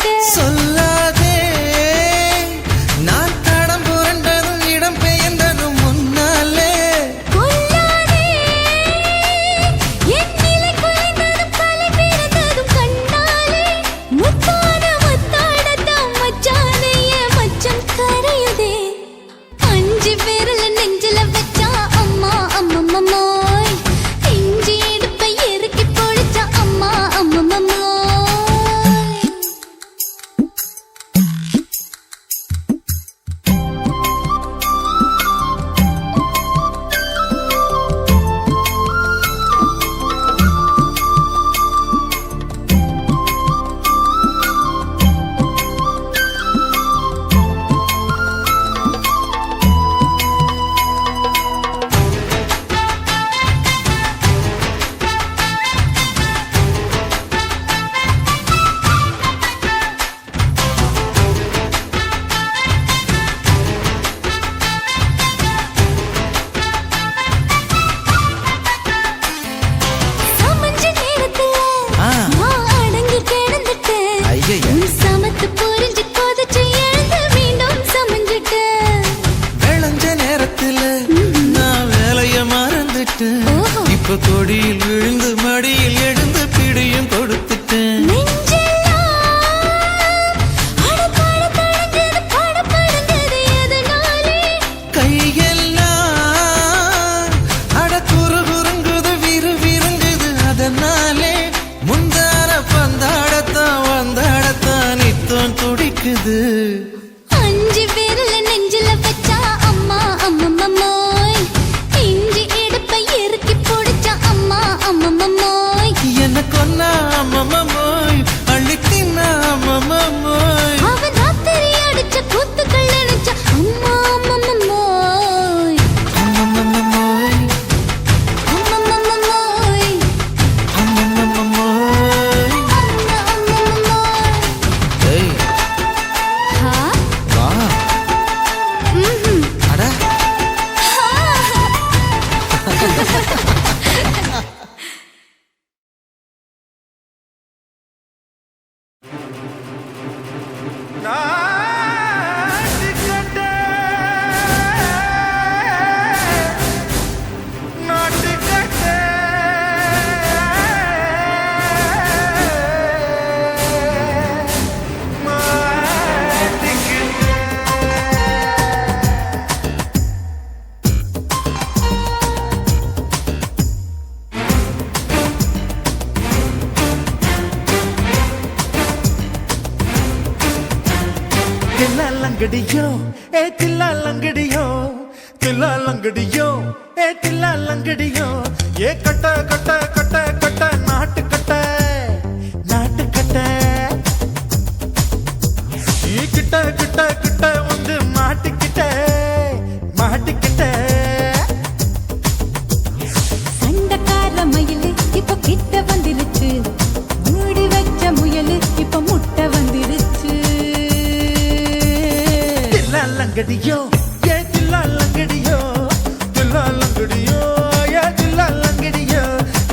விட்டு சொல்லாதே நான் தடம் புரண்டதும் இடம் பெயர்ந்ததும் முன்னாலே கொல்லாதே என் நிலை குலைந்ததும் தலை பிறந்ததும் கண்ணாலே முத்தான முத்தாடத்தான் மச்சானே என் மச்சம் கரையுதே அஞ்சு விரல நெஞ்சில வச்சா அம்மா அம்மம்மோய் இஞ்சி இடுப்பை இறுக்கி பொழிச்சா அம்மா அம்மம்மோய் சமஞ்ச நேரத்துல நான் அடங்கி கிடந்துட்டேன் ஐயையே. உன் சமத்து புரிஞ்சு கொதிச்சு எழுந்து மீண்டும் சமஞ்சிட்டேன் விளைஞ்ச நேரத்துல நான் வேலைய மறந்துட்டேன் ஓஹோ. இப்ப கொடியில் விழுந்து மடியில் எழுந்து பிடியும் கொடுத்துட்டேன் நெஞ்செல்லாம் அடப்பாட தடஞ்சது படபடந்தது எதனாலே கையெல்லாம் அட குறுகுறுங்குது விறுவிறுங்குது அதனாலே முந்தார பந்தாடத்தான் வந்தாடத்தான் நித்தம் துடிக்குது அஞ்சு விரல நெஞ்சில வச்சா அம்மா அம்மம்மோய் இஞ்சி இடுப்பை இறுக்கி பொடிச்சா அம்மா அம்மம்மோய் என்ன கொன்னா அம்மம்மோய் அள்ளித்தின்னா அம்மம்மோய் அவன் ராத்திரி அடிச்ச கூத்துக்கள் நினைச்ச அம்மா அம்மம்மோய் அம்மம்மோய் அம்மம்மோய் அம்மம்மோய் அம்மா அம்மம்மோய் ஏய் ஹா வா ம்ஹும் அட தில்லாலங்கடியோ ஏ தில்லாலங்கடியோ தில்லாலங்கடியோ ஏ தில்லாலங்கடியோ ஏ கட்ட கட்ட கட்ட கட்ட நாட்டு கட்ட நாட்டு கட்ட நீ கிட்ட கிட்ட கிட்ட வந்து மாட்டிக்கிட்ட மாட்டிக்கிட்ட சண்டக்கார மயிலு இப்ப கிட்ட வந்துருச்சு மூடி வச்ச முயலு இப்ப முட்டை வந்துருச்சு தில்லாலங்கடியோ ஏ தில்லாலங்கடியோ தில்லாலங்கடியோ ஏ தில்லாலங்கடியோ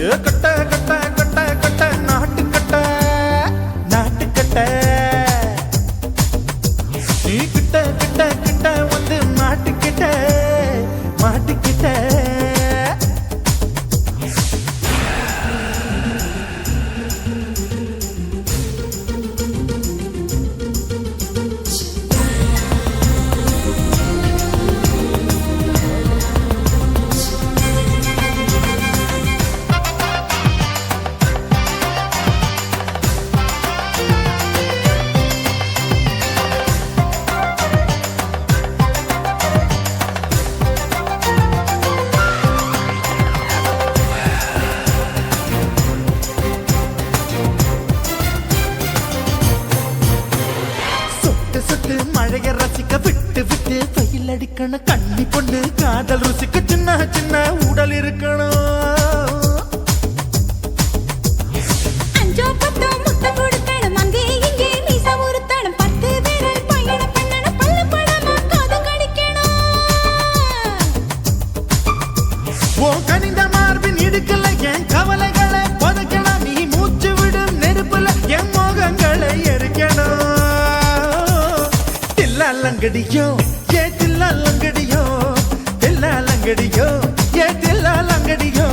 ஏ கட்ட கட்ட கட்ட கட்ட நாட்டு கட்ட நாட்டு கட்ட நீ கிட்ட கிட்ட கிட்ட வந்து மாட்டிக்கிட்ட மாட்டிக்கிட்ட சொட்டு மழைய ரசிக்க விட்டு விட்டு வெயில் அடிக்கணும் கண்ணி பொண்ணு காதல் ருசிக்க சின்ன சின்ன உடல் இருக்கணும் அஞ்சோ பத்தோ முட்டை கொடுக்கணும் அங்கே இங்கே மீச உருத்தணும் 10 விரல் பயணம் பண்ணணும் பல்ல படமா காது கடிக்கணும் ஓ கனிந்த மார்பின் இடுக்கல என் கவலைகளை புதைக்கணும் நீ மூச்சு விடும் நெருப்புல என் மோகங்களை எரிக்கணும் லங்கடியோ ஏ தில்லா லங்கடியோ தில்லா லங்கடியோ ஏ தில்லா லங்கடியோ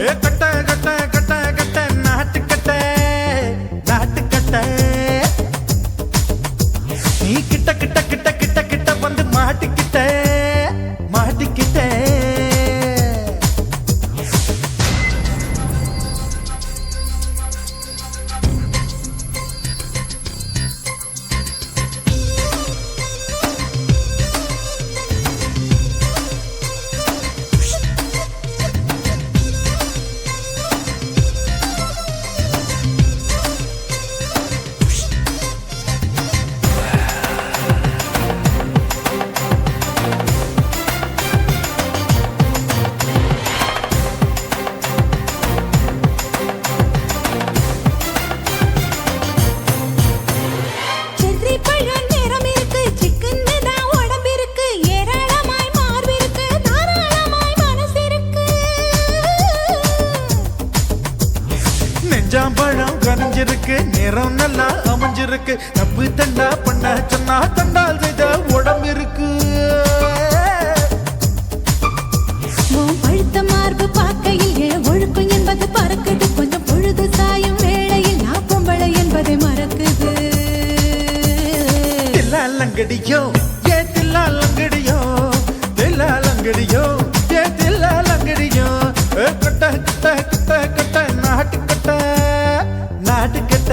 ஏ கட்ட கட்ட கட்ட கட்ட நாட்டு கட்ட நாட்டு கட்ட நீ கிட்ட கிட்ட கிட்ட கிட்ட கிட்ட வந்து மாட்டிக்கிட்ட மாட்டிக்கிட்ட செர்ரி பழம் நிறம் இருக்கு சிக்கன்னு தான் உடம்பு இருக்கு ஏராளமாய் மார்பு இருக்கு தாராளமாய் மனசு இருக்கு நெஞ்சாம்பழம் கரைஞ்சிருக்கு நிறம் நல்லா அமைஞ்சிருக்கு தப்பு தண்டா பண்ண சொன்னா தண்டால் செய்த உடம்பு இருக்கு உன் பழுத்த மார்பு பார்க்கையில் என் ஒழுக்கம் என்பது பறக்குது கொஞ்சம் பொழுது சாயும் வேளையில் நான் பொம்பளை என்பதை மறக்குது தில்லா லங்கடியோ ஏ தில்லா லங்கடியோ தில்லா லங்கடியோ ஏ தில்லா லங்கடியோ கட்ட கட்ட கட்ட கட்ட நாட்டு கட்ட நாட்டு கட்ட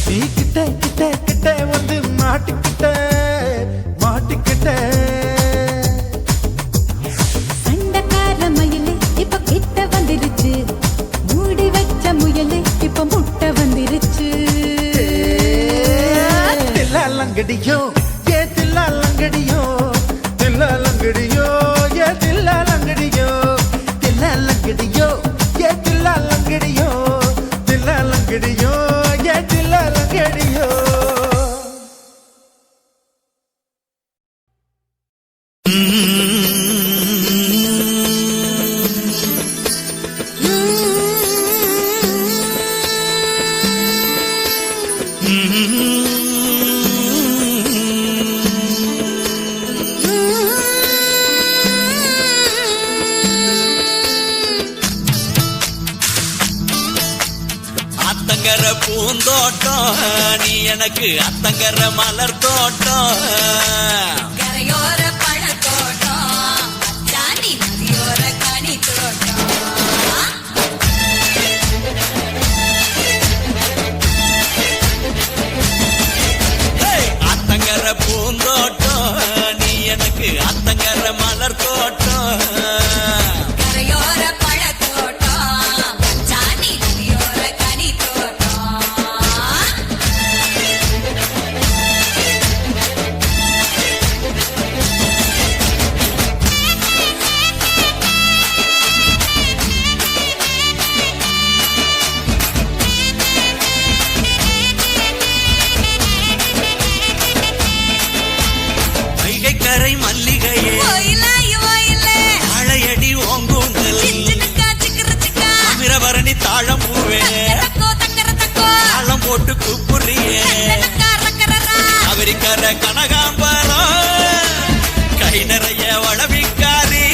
நீ கிட்ட கிட்ட கிட்ட வந்து மாட்டிக்கிட்ட மாட்டிக்கிட்ட சண்டக்கார மயிலு இப்ப கிட்ட வந்துருச்சு மூடி வச்ச முயலு இப்ப முட்டை வந்துருச்சு தில்லா லங்கடியோ ஏ தில்லா லங்கடியோ தில்லா லங்கடியோ ஏ தில்லா லங்கடியோ தில்லா லங்கடியோ ஏ தில்லா லங்கடியோ தில்லா லங்கடியோ ஏ தில்லா லங்கடியோ அத்தங்கர பூந்தோட்டம் நீ எனக்கு அத்தங்கர மலர் தோட்டம் கரையோர பழத்தோட்டம் தாண்டி நதியோர கனி தோட்டம் அத்தங்கர பூந்தோட்டம் நீ எனக்கு அத்தங்கர மலர் தோட்டம் கரையோர பழத்தோட்டம் தாண்டி நதியோர கனி தோட்டம் வைகைக்கரை மல்லிகையே வாழையடி ஓங்கூந்தல் அமிரபரணி தாழம் பூவே தாளம் போட்டு கூப்புறியே அவரிக்கர கனகாம்பரம் கை நிறைய வளவிக்காரி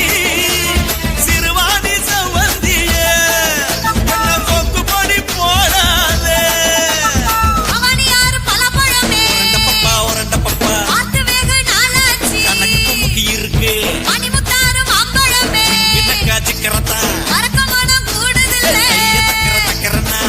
சிறுவாணி சவந்தியே கொக்கு பொடி போடாதே உரண்ட பப்பா கணக்கு குமுக்கி இருக்கு என்னக்கா சிக்கரத்தா தக்கரன்னா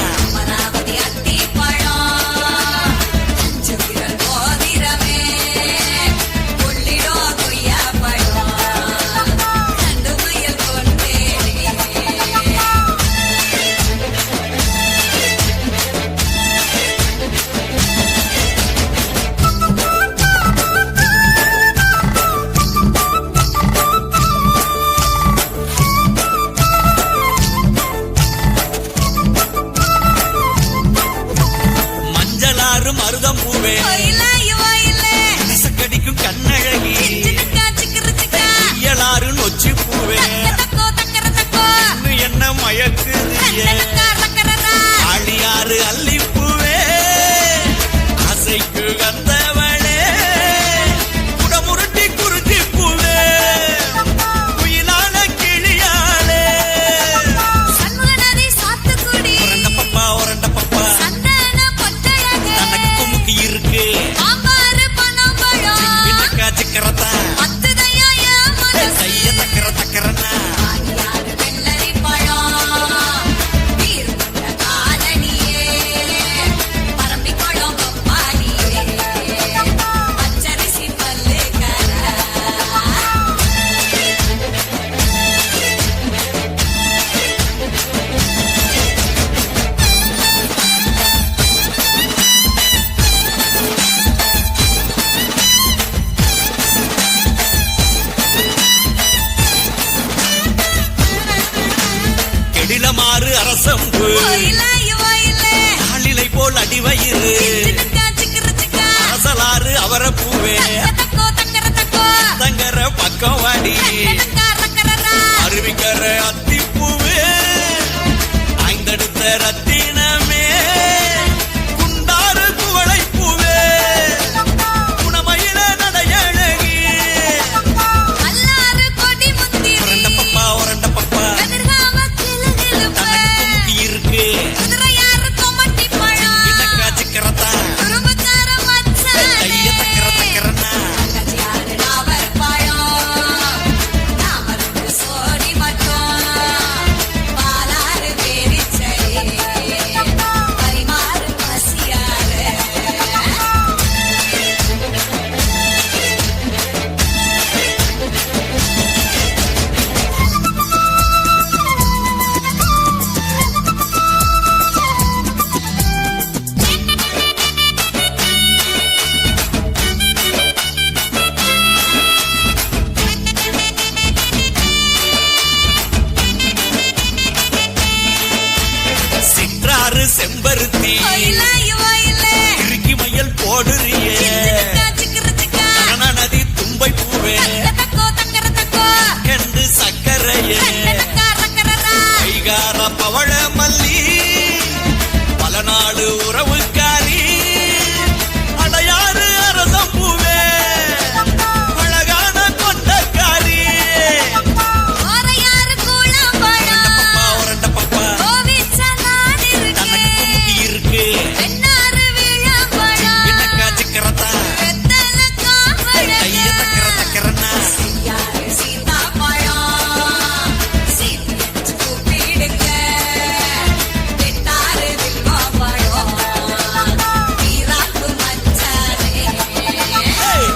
மருதம் பூவே கடிக்கும் கண்ணழகி இயலாறு நொச்சி பூவே என்ன மயக்குது ஆழியாறு அல்லிப்பூவே ஆசைக்கு வந்தவள் உடம்பு ஓயிலாய் ஓயிலே ஆளிலை போல் அடிவயிறு சின்னக்கா சிக்கர சிக்கா அசலாறு அவர பூவே தக்கோ தக்கர தக்கோ தங்கர பக்கம் வாடி தக்கா ரக்கரரா அருவிக்கர அத்திப்பூவே ஐந்தடுத்த ரத்தினமே குண்டாறு குவளை பூவே குணமயில நடையழகி அல்லாறு கொடி முந்திரி உரண்ட பப்பா கதிர்காம கிளுகிளுப்பு தனக்கு இருக்கு குதிரையாறு கொமட்டி பழம் கிட்டக்கா சிக்கரத்தா குறும்புக்கார மச்சானே கைய தக்கர தக்கரனா கஜியாறு நாவர் பழம் நாமருக்கு சோடி மட்டும் பாலாறு பேரிச்சை பரிமாறு பசியாறு சிற்றாறு செம்பருத்தி ஓயிலாய் ஓயிலே இறுக்கி மயல் போடுறியே சின்னக்கா சிக்கர சிக்கா கரண நதி தும்பை பூவே தக்கோ தக்கர தக்கோ கண்டு சக்கரையே தக்கா ரக்கரரா கைகார பவள மல்லி பல நாடு உறவுக்காரி அடையாறு அரசம் பூவே அழகான கொண்டக்காரி ஓரையாறு கூழம் பழம் உரண்ட பப்பா கோவிச்ச நாடு இருக்கு தனக்கு இருக்கு வெண்ணாறு விழாம்பழம் கிட்டக்கா சிக்கரத்தா வெத்தல கைய தக்கர காம்பழம் தக்கரனா யாரு சீதாப்பழம் சீத்து கூப்பிடுங்க வெட்டாறு வில்வப்பழம் ஈராக்கு மச்சானே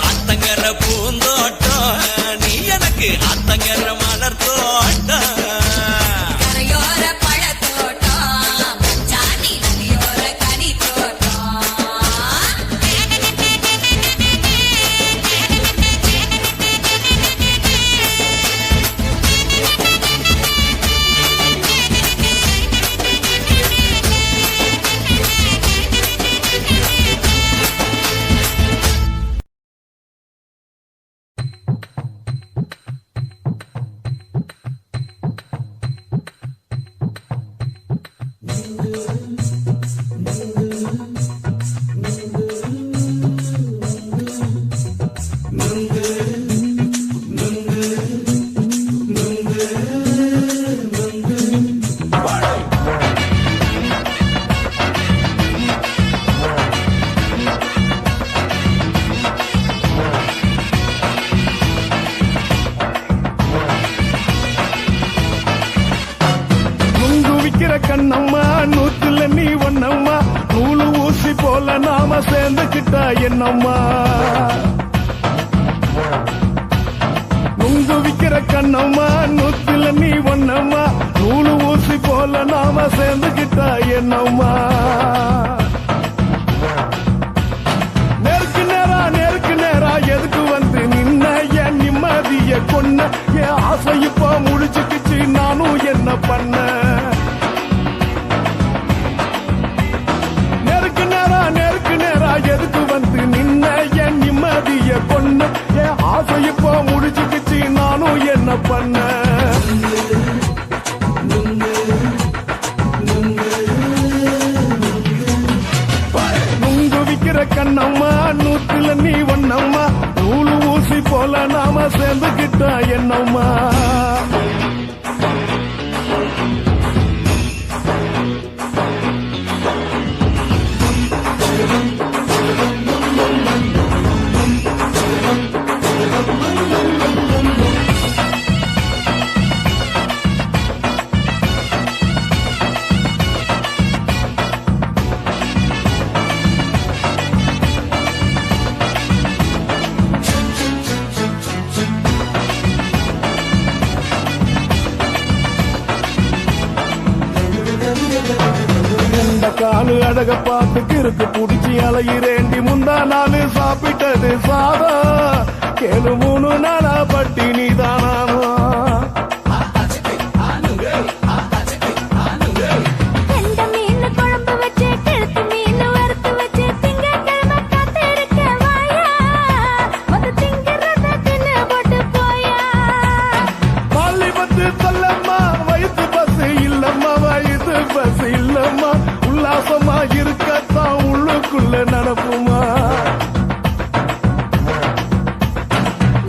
அத்தங்கர பூந்தோட்டம் நீ எனக்கு அத்தங்கர மலர் தோட்டம் கரையோர பழத்தோட்டம் ஜானி நதியோர கனி தோட்டம் நுங்கு விக்கிற கண்ணம்மா நூத்துல நீ ஒன்னம்மா நூலு ஊசி போல நாம சேர்ந்துக்கிட்டா என்னம்மா நுங்கு விக்கிற கண்ணம்மா நூத்துல நீ ஒன்னம்மா நூலு ஊசி போல நாம சேர்ந்துக்கிட்டா என்னம்மா நேருக்கு நேரா எதுக்கு வந்து நின்ன என் நிம்மதிய கொன்ன என் ஆசை இப்ப முடிச்சுக்கிச்சு நானும் என்ன பண்ண நேருக்கு நேரா எதுக்கு வந்து நின்ன என் நிம்மதிய கொன்ன என் ஆசை இப்ப முடிச்சுக்கிச்சு நானும் என்ன பண்ண நுங்கு விக்கிற கண்ணம்மா நூத்துல நீ ஒன்னம்மா நூலு ஊசி போல நாம சேர்ந்துக்கிட்டா என்னம்மா காலு அழக பார்த்து கிறுக்கு புடிச்சு அலையிறேண்டி முந்தா நாளு சாப்பிட்டது சாதம் கேளு 3 நாளா பட்டினி தானாமா நினப்புமா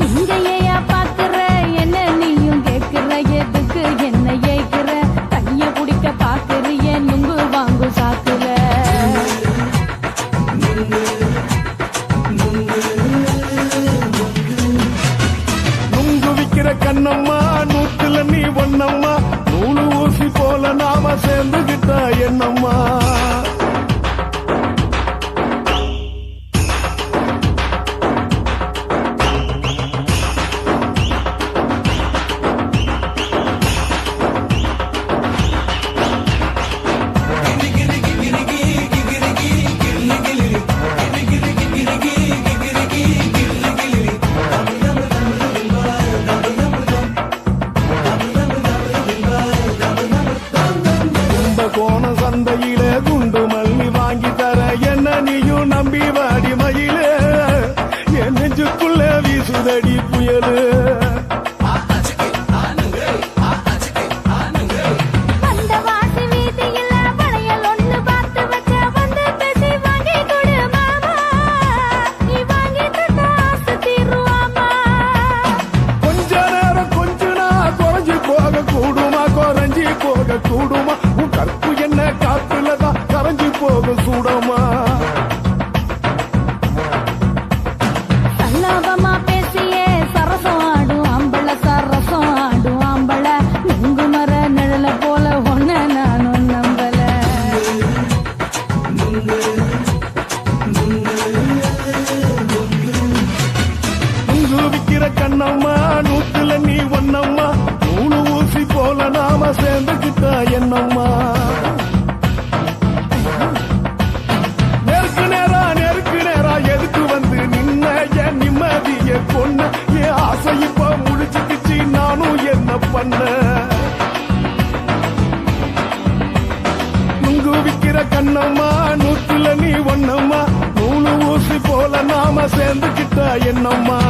நீங்க ஏயா பாக்குற என்ன நீயும் கேக்குற எதுக்கு என்ன ஏக்குற கைய குடிக்க பாக்குறிய நுங்கு வாங்கு சாக்குற நுங்கு விக்கிற கண்ணம்மா நூத்துல நீ ஒண்ணம்மா நூலு ஊசி போல நாம சேர்ந்துகிட்ட என்னம்மா கோண சந்தையில குண்டு மல்லி வாங்கி தர என்ன நீயும் நம்பி வாடி மயிலே என் நெஞ்சுக்குள்ள வீசுதடி புயலு அந்த வாசி வீதியில வளையல் ஒண்ணு பார்த்து வச்ச வந்து பேசி வாங்கி கொடு மாமா நீ வாங்கி தந்த ஆசை தீருவாமா கொஞ்ச நேரம் கொஞ்ச நான் குறைஞ்சி போக கூடுமா குறைஞ்சி போக கூடுமா உன் கற்பு என்ன காத்துலதான் கரைஞ்சி போக சூடமா சல்லாபமா பேசியே சரசம் ஆடும் ஆம்பள சரசம் ஆடும் ஆம்பள நுங்கு மர நிழல போல ஒன்ன நானும் நம்பல நுங்கு விக்கிற கண்ணம்மா நூத்துல நீ ஒண்ணம்மா நூலு ஊசி போல நாம சேர்ந்துகிட்ட என்னம்மா நெருக்கு நேரா எதுக்கு வந்து நின்ன என் நிம்மதிய கொன்ன என் ஆசை இப்ப முடிச்சுக்கிச்சு நானும் என்ன பண்ண நுங்கு விக்கிற கண்ணம்மா நூத்துல நீ ஒண்ணம்மா நூலு ஊசி போல நாம சேர்ந்துகிட்ட என்னம்மா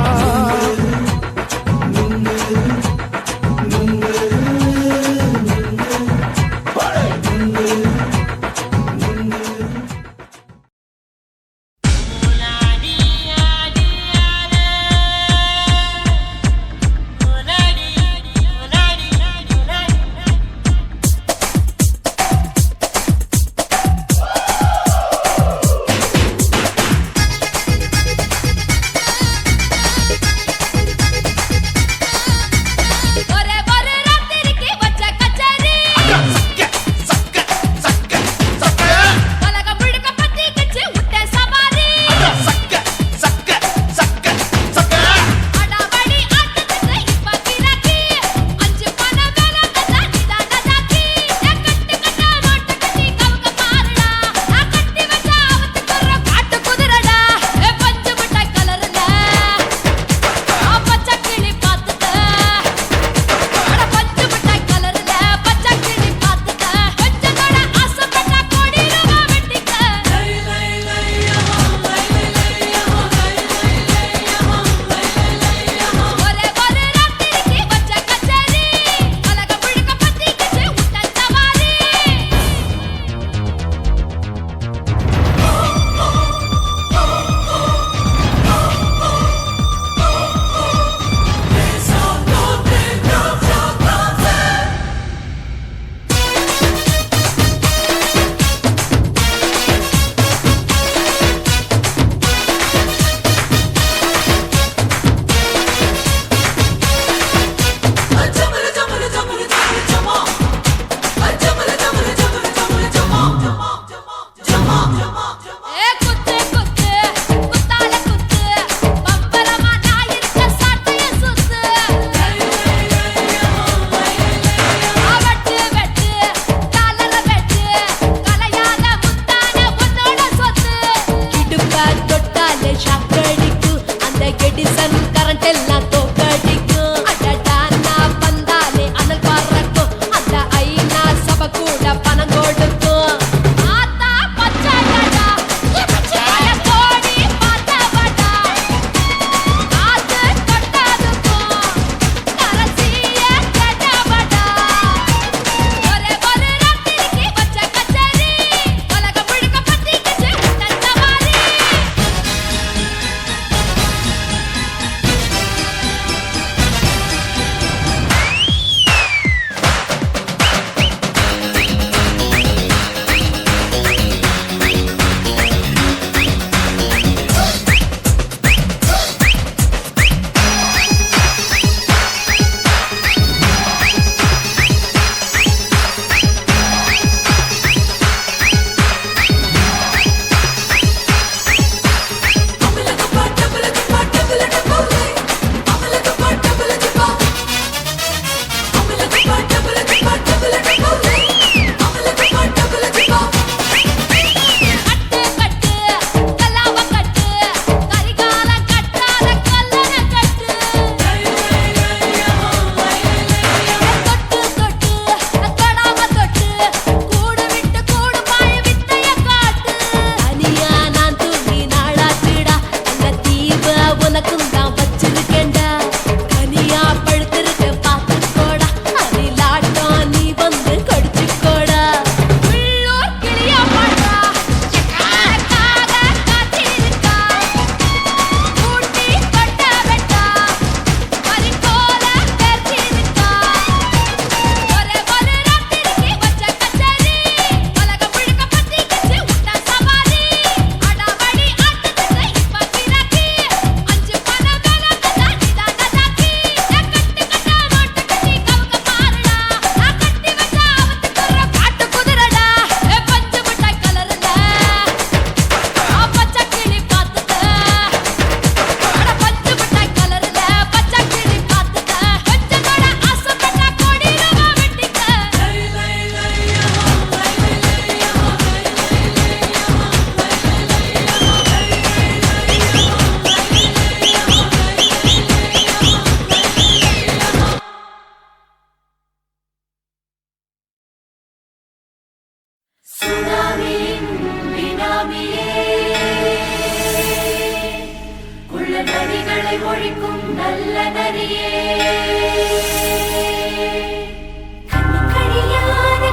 ஒழிக்கும் நல்ல நரியே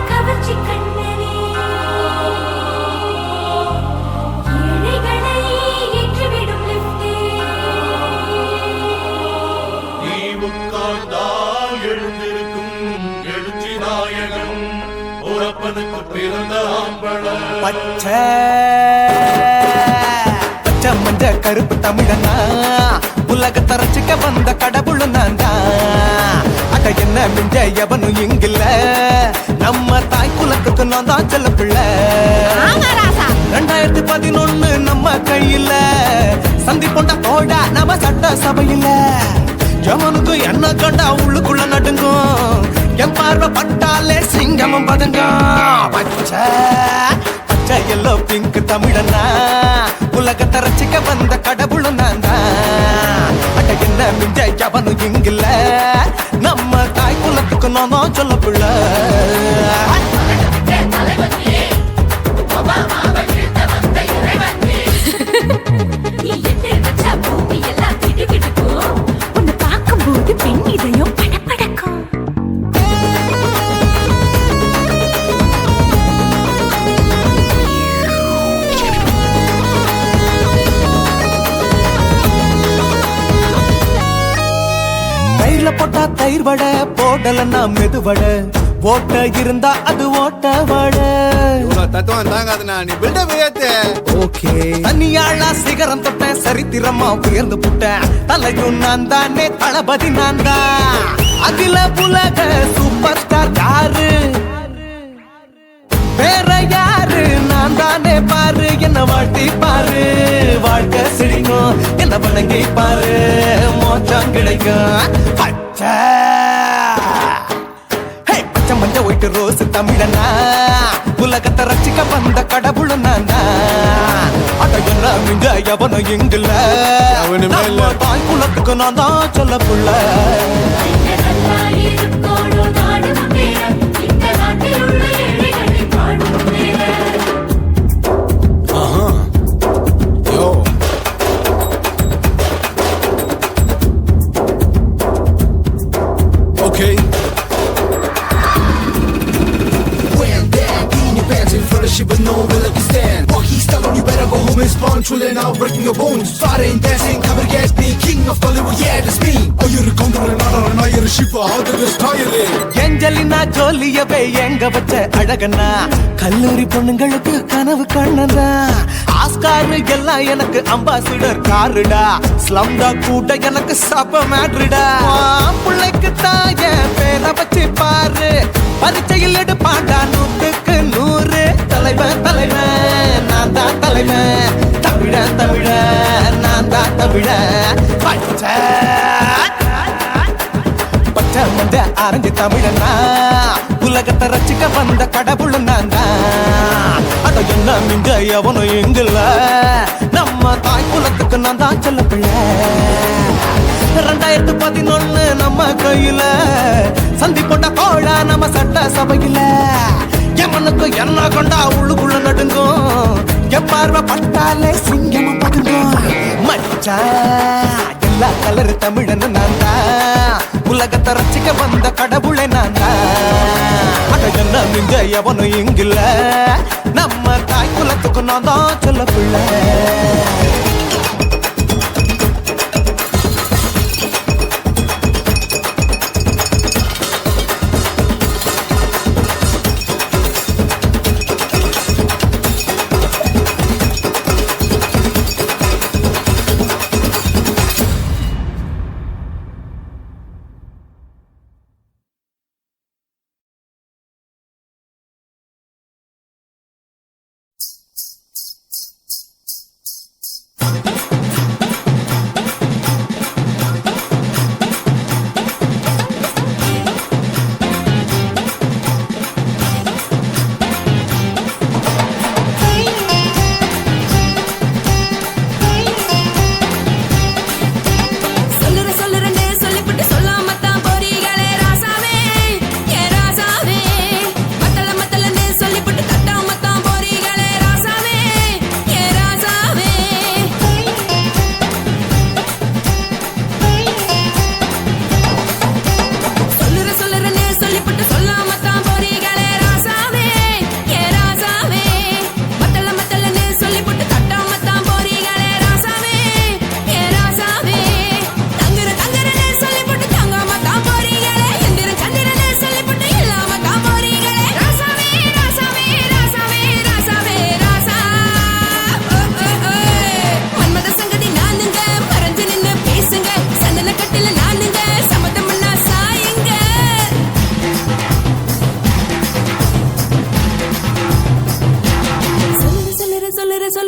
கவர்ச்சி கண்ணனே ஏழைகளை ஏற்றிவிடும் லிப்டே நீ உட்கார்ந்தால் எழுந்திருக்கும் எழுச்சி நாயகன் உறப்பனுக்கு பிறந்த ஆம்பள பச்சை மஞ்ச கருப்பு தமிழனா உலகத்தை ரசிக்க வந்த கடவுள் நான் தான். அட என்ன மிஞ்ச எவனும் இங்கில்ல, நம்ம தாய் குலத்துக்கு நான் தான் செல்ல பிள்ளை. 2011 நம்ம கையில சந்திப்பொண்ட தோடா நம்ம சட்ட சபையில. எவனுக்கு என்ன கண்டா உள்ளுக்குள்ள நடுங்கும், என் பார்வை பட்டாலே சிங்கமும் பதுங்கும். பச்சை எல்லோ பிங்க் தமிழனா உலகத்தை ரசிக்க வந்த கடவுளும் நான் தான். அட என்ன மிஞ்ச எவனும் இங்கில்ல, நம்ம தாய் குலத்துக்கு நான் தான் சொல்ல பிள்ளை. உன்னை பார்க்கும்போது பெண் இதயம் படபடக்கும். தயிர்ல போட்டா தயிர் வடை, போடலன்னா மெதுவட, ஓட்ட இருந்தா அது ஓட்ட வடை. தத்துவம் தாங்காதுண்ணா, நீ பில்டப் ஏத்து. ஓகே தனியாளா சிகரம் தொட்ட, சரித்திரமா உயர்ந்து புட்டேன். தலையும் நான் தானே, தளபதி நான் தான். அகில உலக சூப்பர் ஸ்டார் யாரு, வேற யாரு, நான் தானே பாரு. என்ன வாழ்த்தி பாரு, வாழ்க்கை சிரிக்கும். என்ன வணங்கி பாரு, மோச்சம் கிடைக்கும். பச்சை பச்சை மஞ்ச ஒயிட்டு ரோஸ் தமிழனா உலகத்தை ரசிக்க வந்த கடவுள் நான் தான். அட என்ன மிஞ்ச எவனும் இங்கில்ல, நம்ம தாய் குலத்துக்கு நான் தான் சொல்ல புள்ள. Okay. When that in your pants in front of shit with no will you stand. Walk he's telling you better go home and spawn. Chillin' out, breaking your bones. Fighting, dancing, cover gas, be king of Hollywood, yeah, that's me. Oh, you're a conqueror, not you're a shipper. How did this tire it? Angelina ஜோலியவே எங்க வச்ச அழகனா, கல்லூரி பொண்ணுங்களுக்கு கனவு கண்ணனா. Oscar எல்லாம் எனக்கு ambassador காருடா, ஸ்லம்டா கூட எனக்கு சப மேட்ருடா. பிள்ளைக்கு தாய பேரை வச்சு பாரு, பரீட்சையில் எடுப்பாண்டா 100க்கு 100. தலைவன் தலைவன் நான் தான் தலைவன், தமிழன் தமிழன் நான் தான் தமிழன். பச்சை பச்சை மஞ்ச ஆரஞ்சு தமிழனா உலகத்தை ரசிக்க வந்த கடவுள் நான் தான். அட என்ன மிஞ்ச எவனும் எங்கில்ல, நம்ம தாய் குலத்துக்கு நான் தான் சொல்ல பிள்ளை. 2011 நம்ம கையில சந்திப்பொண்ட தோழா நம்ம சட்ட சபையில. எவனுக்கு என்ன கொண்டா உள்ளுக்குள்ள நடுங்கும், என் பார்வை பட்டாலே சிங்கமும் பதுங்கும். மச்சா எல்லா கலர் தமிழன் நான் தான், உலகத்தை ரசிக்க வந்த கடவுளை நான் தான். அட என்ன மிஞ்ச எவனும் இங்கில்ல, நம்ம தாய் குலத்துக்கு நான் தான் சொல்ல பிள்ளை.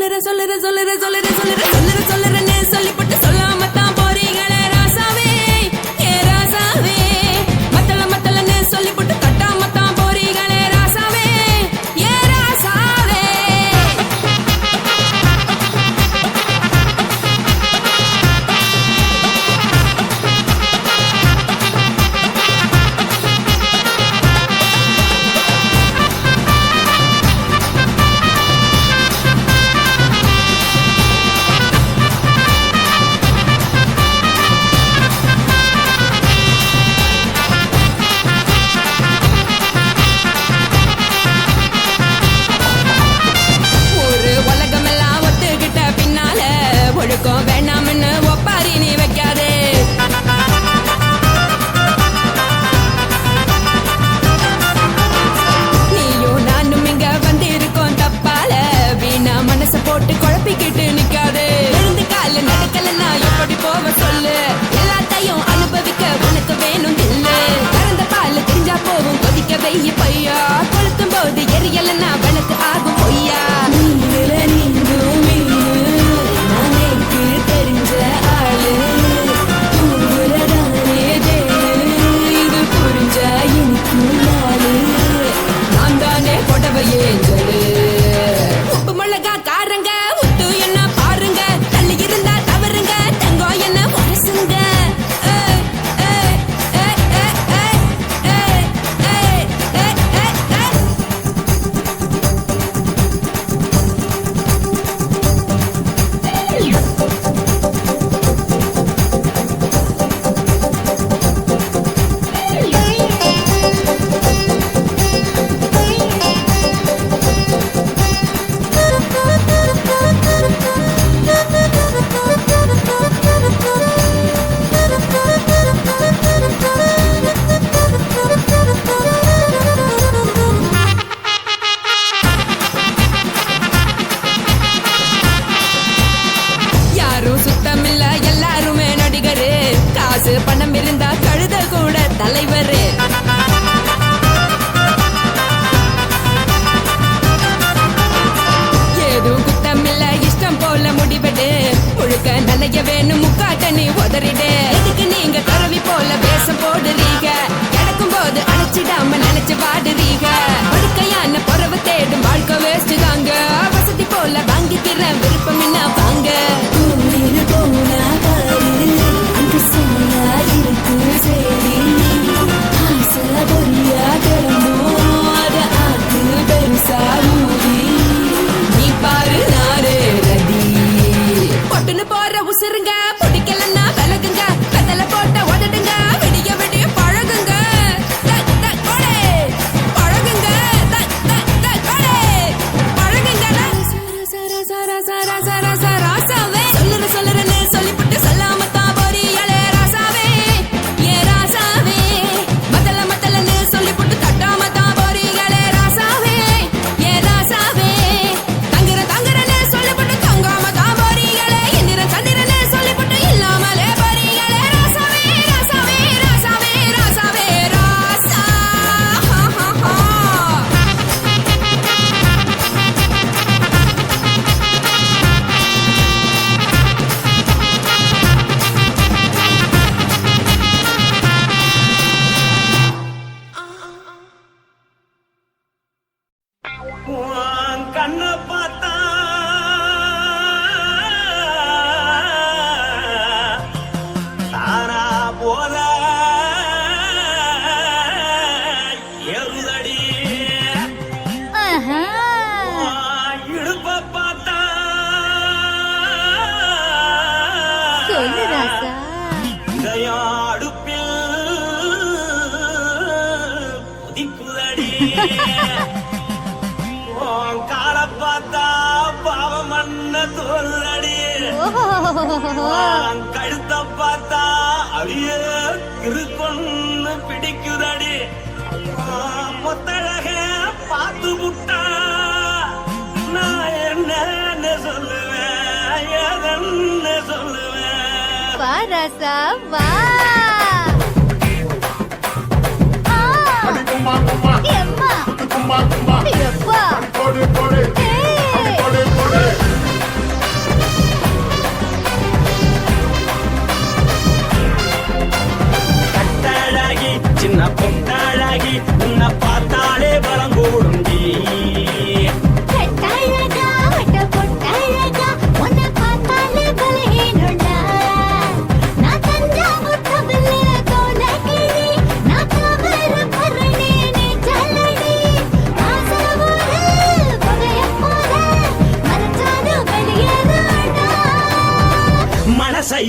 சொல்லுறேன்னு சொல்லிப்பட்டு சொல்லாமத்தான் போறீங்களே ராசாவே ஏ ராசாவே மத்தளன்னு சொல்லிப்பட்டு கட்டாமத்தான் போறீங்களே ராசாவே ஏ ராசாவே ஒரு உலகமெல்லாம் ஒத்துக்கிட்ட பின்னால ஒழுக்கம் வேணாம்னு ஒப்பாரி நீ வைக்காதே நீயும் நானும் இங்க வந்திருக்கோம் தப்பால வீணா மனச போட்டு குழப்பிக்கிட்டு நிக்காதே எழுந்து கால நடக்கலன்னா எப்படி போவ சொல்லு எல்லாத்தையும் அனுபவிக்க உனக்கு வேணும் இல்ல கறந்த பால் தெரிஞ்சா போகும் கொதிக்க வெய்ய பையா கொளுத்தும் போது எரியலன்னா விளக்கு ஆகும் பொய்யா நீங்கள நீங்களும் நாளைக்கு தெரிஞ்ச ஆளு தூங்குறதானே தேடு இது புரிஞ்சா எனக்கு நாளு நான் தானே புடவையே சொல்லு உப்பு மிளகா காரங்க உத்து என்ன பாருங்க தள்ளி இருந்தா தவறுங்க தங்கம் என்ன வரசுங்க யாரும் சுத்தமில்ல எல்லாருமே நடிகரு காசு பணம் இருந்தா கழுத கூட தலைவரு ஏதும் குத்தமில்ல இஷ்டம் போல முடிவெடு முழுக்க நனைய வேணும் முக்காட்ட நீ உதறிடு எதுக்கு நீங்க துறவி போல வேஷம் போடுறீங்க கிடக்கும் போது அழைச்சிடாம நினைச்சு வாடுறீங்க படுக்கையான பொறவு தேடும் வாழ்க்கை வேஸ்ட் தாங்க வசதி போல வாங்கிக்கிற விருப்பம் என்ன வாங்க போனா பாரு அந்த சோனா இருக்கு சரி ஆசை பொரியா கிளம்பும் அத ஆத்து பெருசா ஊதி நீ பாரு நானே ரதி பொட்டுன்னு போற உசுருங்க பிடிக்கலன்னா விலகுங்க கதல போட்ட உதடுங்க விடிய விடிய பழகுங்க கொடை பழகுங்க கொடை பழகுங்க ராசாவே சொல்லுறேன்னு சொல்லிப்புட்டு சொல்லாமத்தான் போறீங்களே ராசாவே ஏ ராசாவே மத்தளன்னு சொல்லிப்புட்டு தட்டாமத்தான் போறீங்களே ராசாவே ஏ ராசாவே தங்குறேன்னு சொல்லிப்புட்டு தங்காமத்தான் போறீங்களே இந்திரன் சந்திரன்னு சொல்லிப்புட்டு இல்லாமலே போறீங்களே ராசாவே ராசாவே ராசாவே ராசாவே ராசா உன் கண்ணை பார்த்தா தானா போல எருதடி உன் இடுப்பை பார்த்தா சொல்லு ராசா இதயம் அடுப்பில் உதிக்குதடி உன் காலை பார்த்தா பாவம் மண்ண தோல்றடி உன் கழுத்தை பார்த்தா அடிய இருக்குன்னு பிடிக்குதடி உன் முத்தழக பார்த்து விட்டா நான் என்ன சொல்லுவேன் எதன்னு சொல்லுவேன் வா ராசா வா எம்மா எப்பா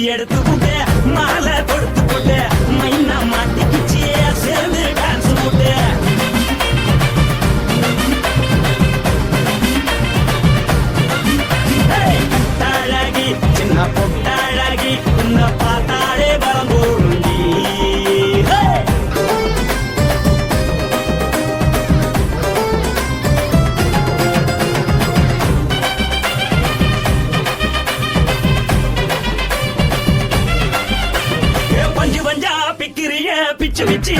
எடுத்து போட்டு மாலை கொடுத்து போட்டு மைனா மாட்டிக்கிச்சு சேர்ந்து டான்ஸ் போட்டு பொட்டாழகி சின்ன பொட்டாழகி உன்னை பார்த்தாலே பலம் போடுண்டி பஞ்சு பஞ்சா பிக்கிறிய பிச்சு பிச்சு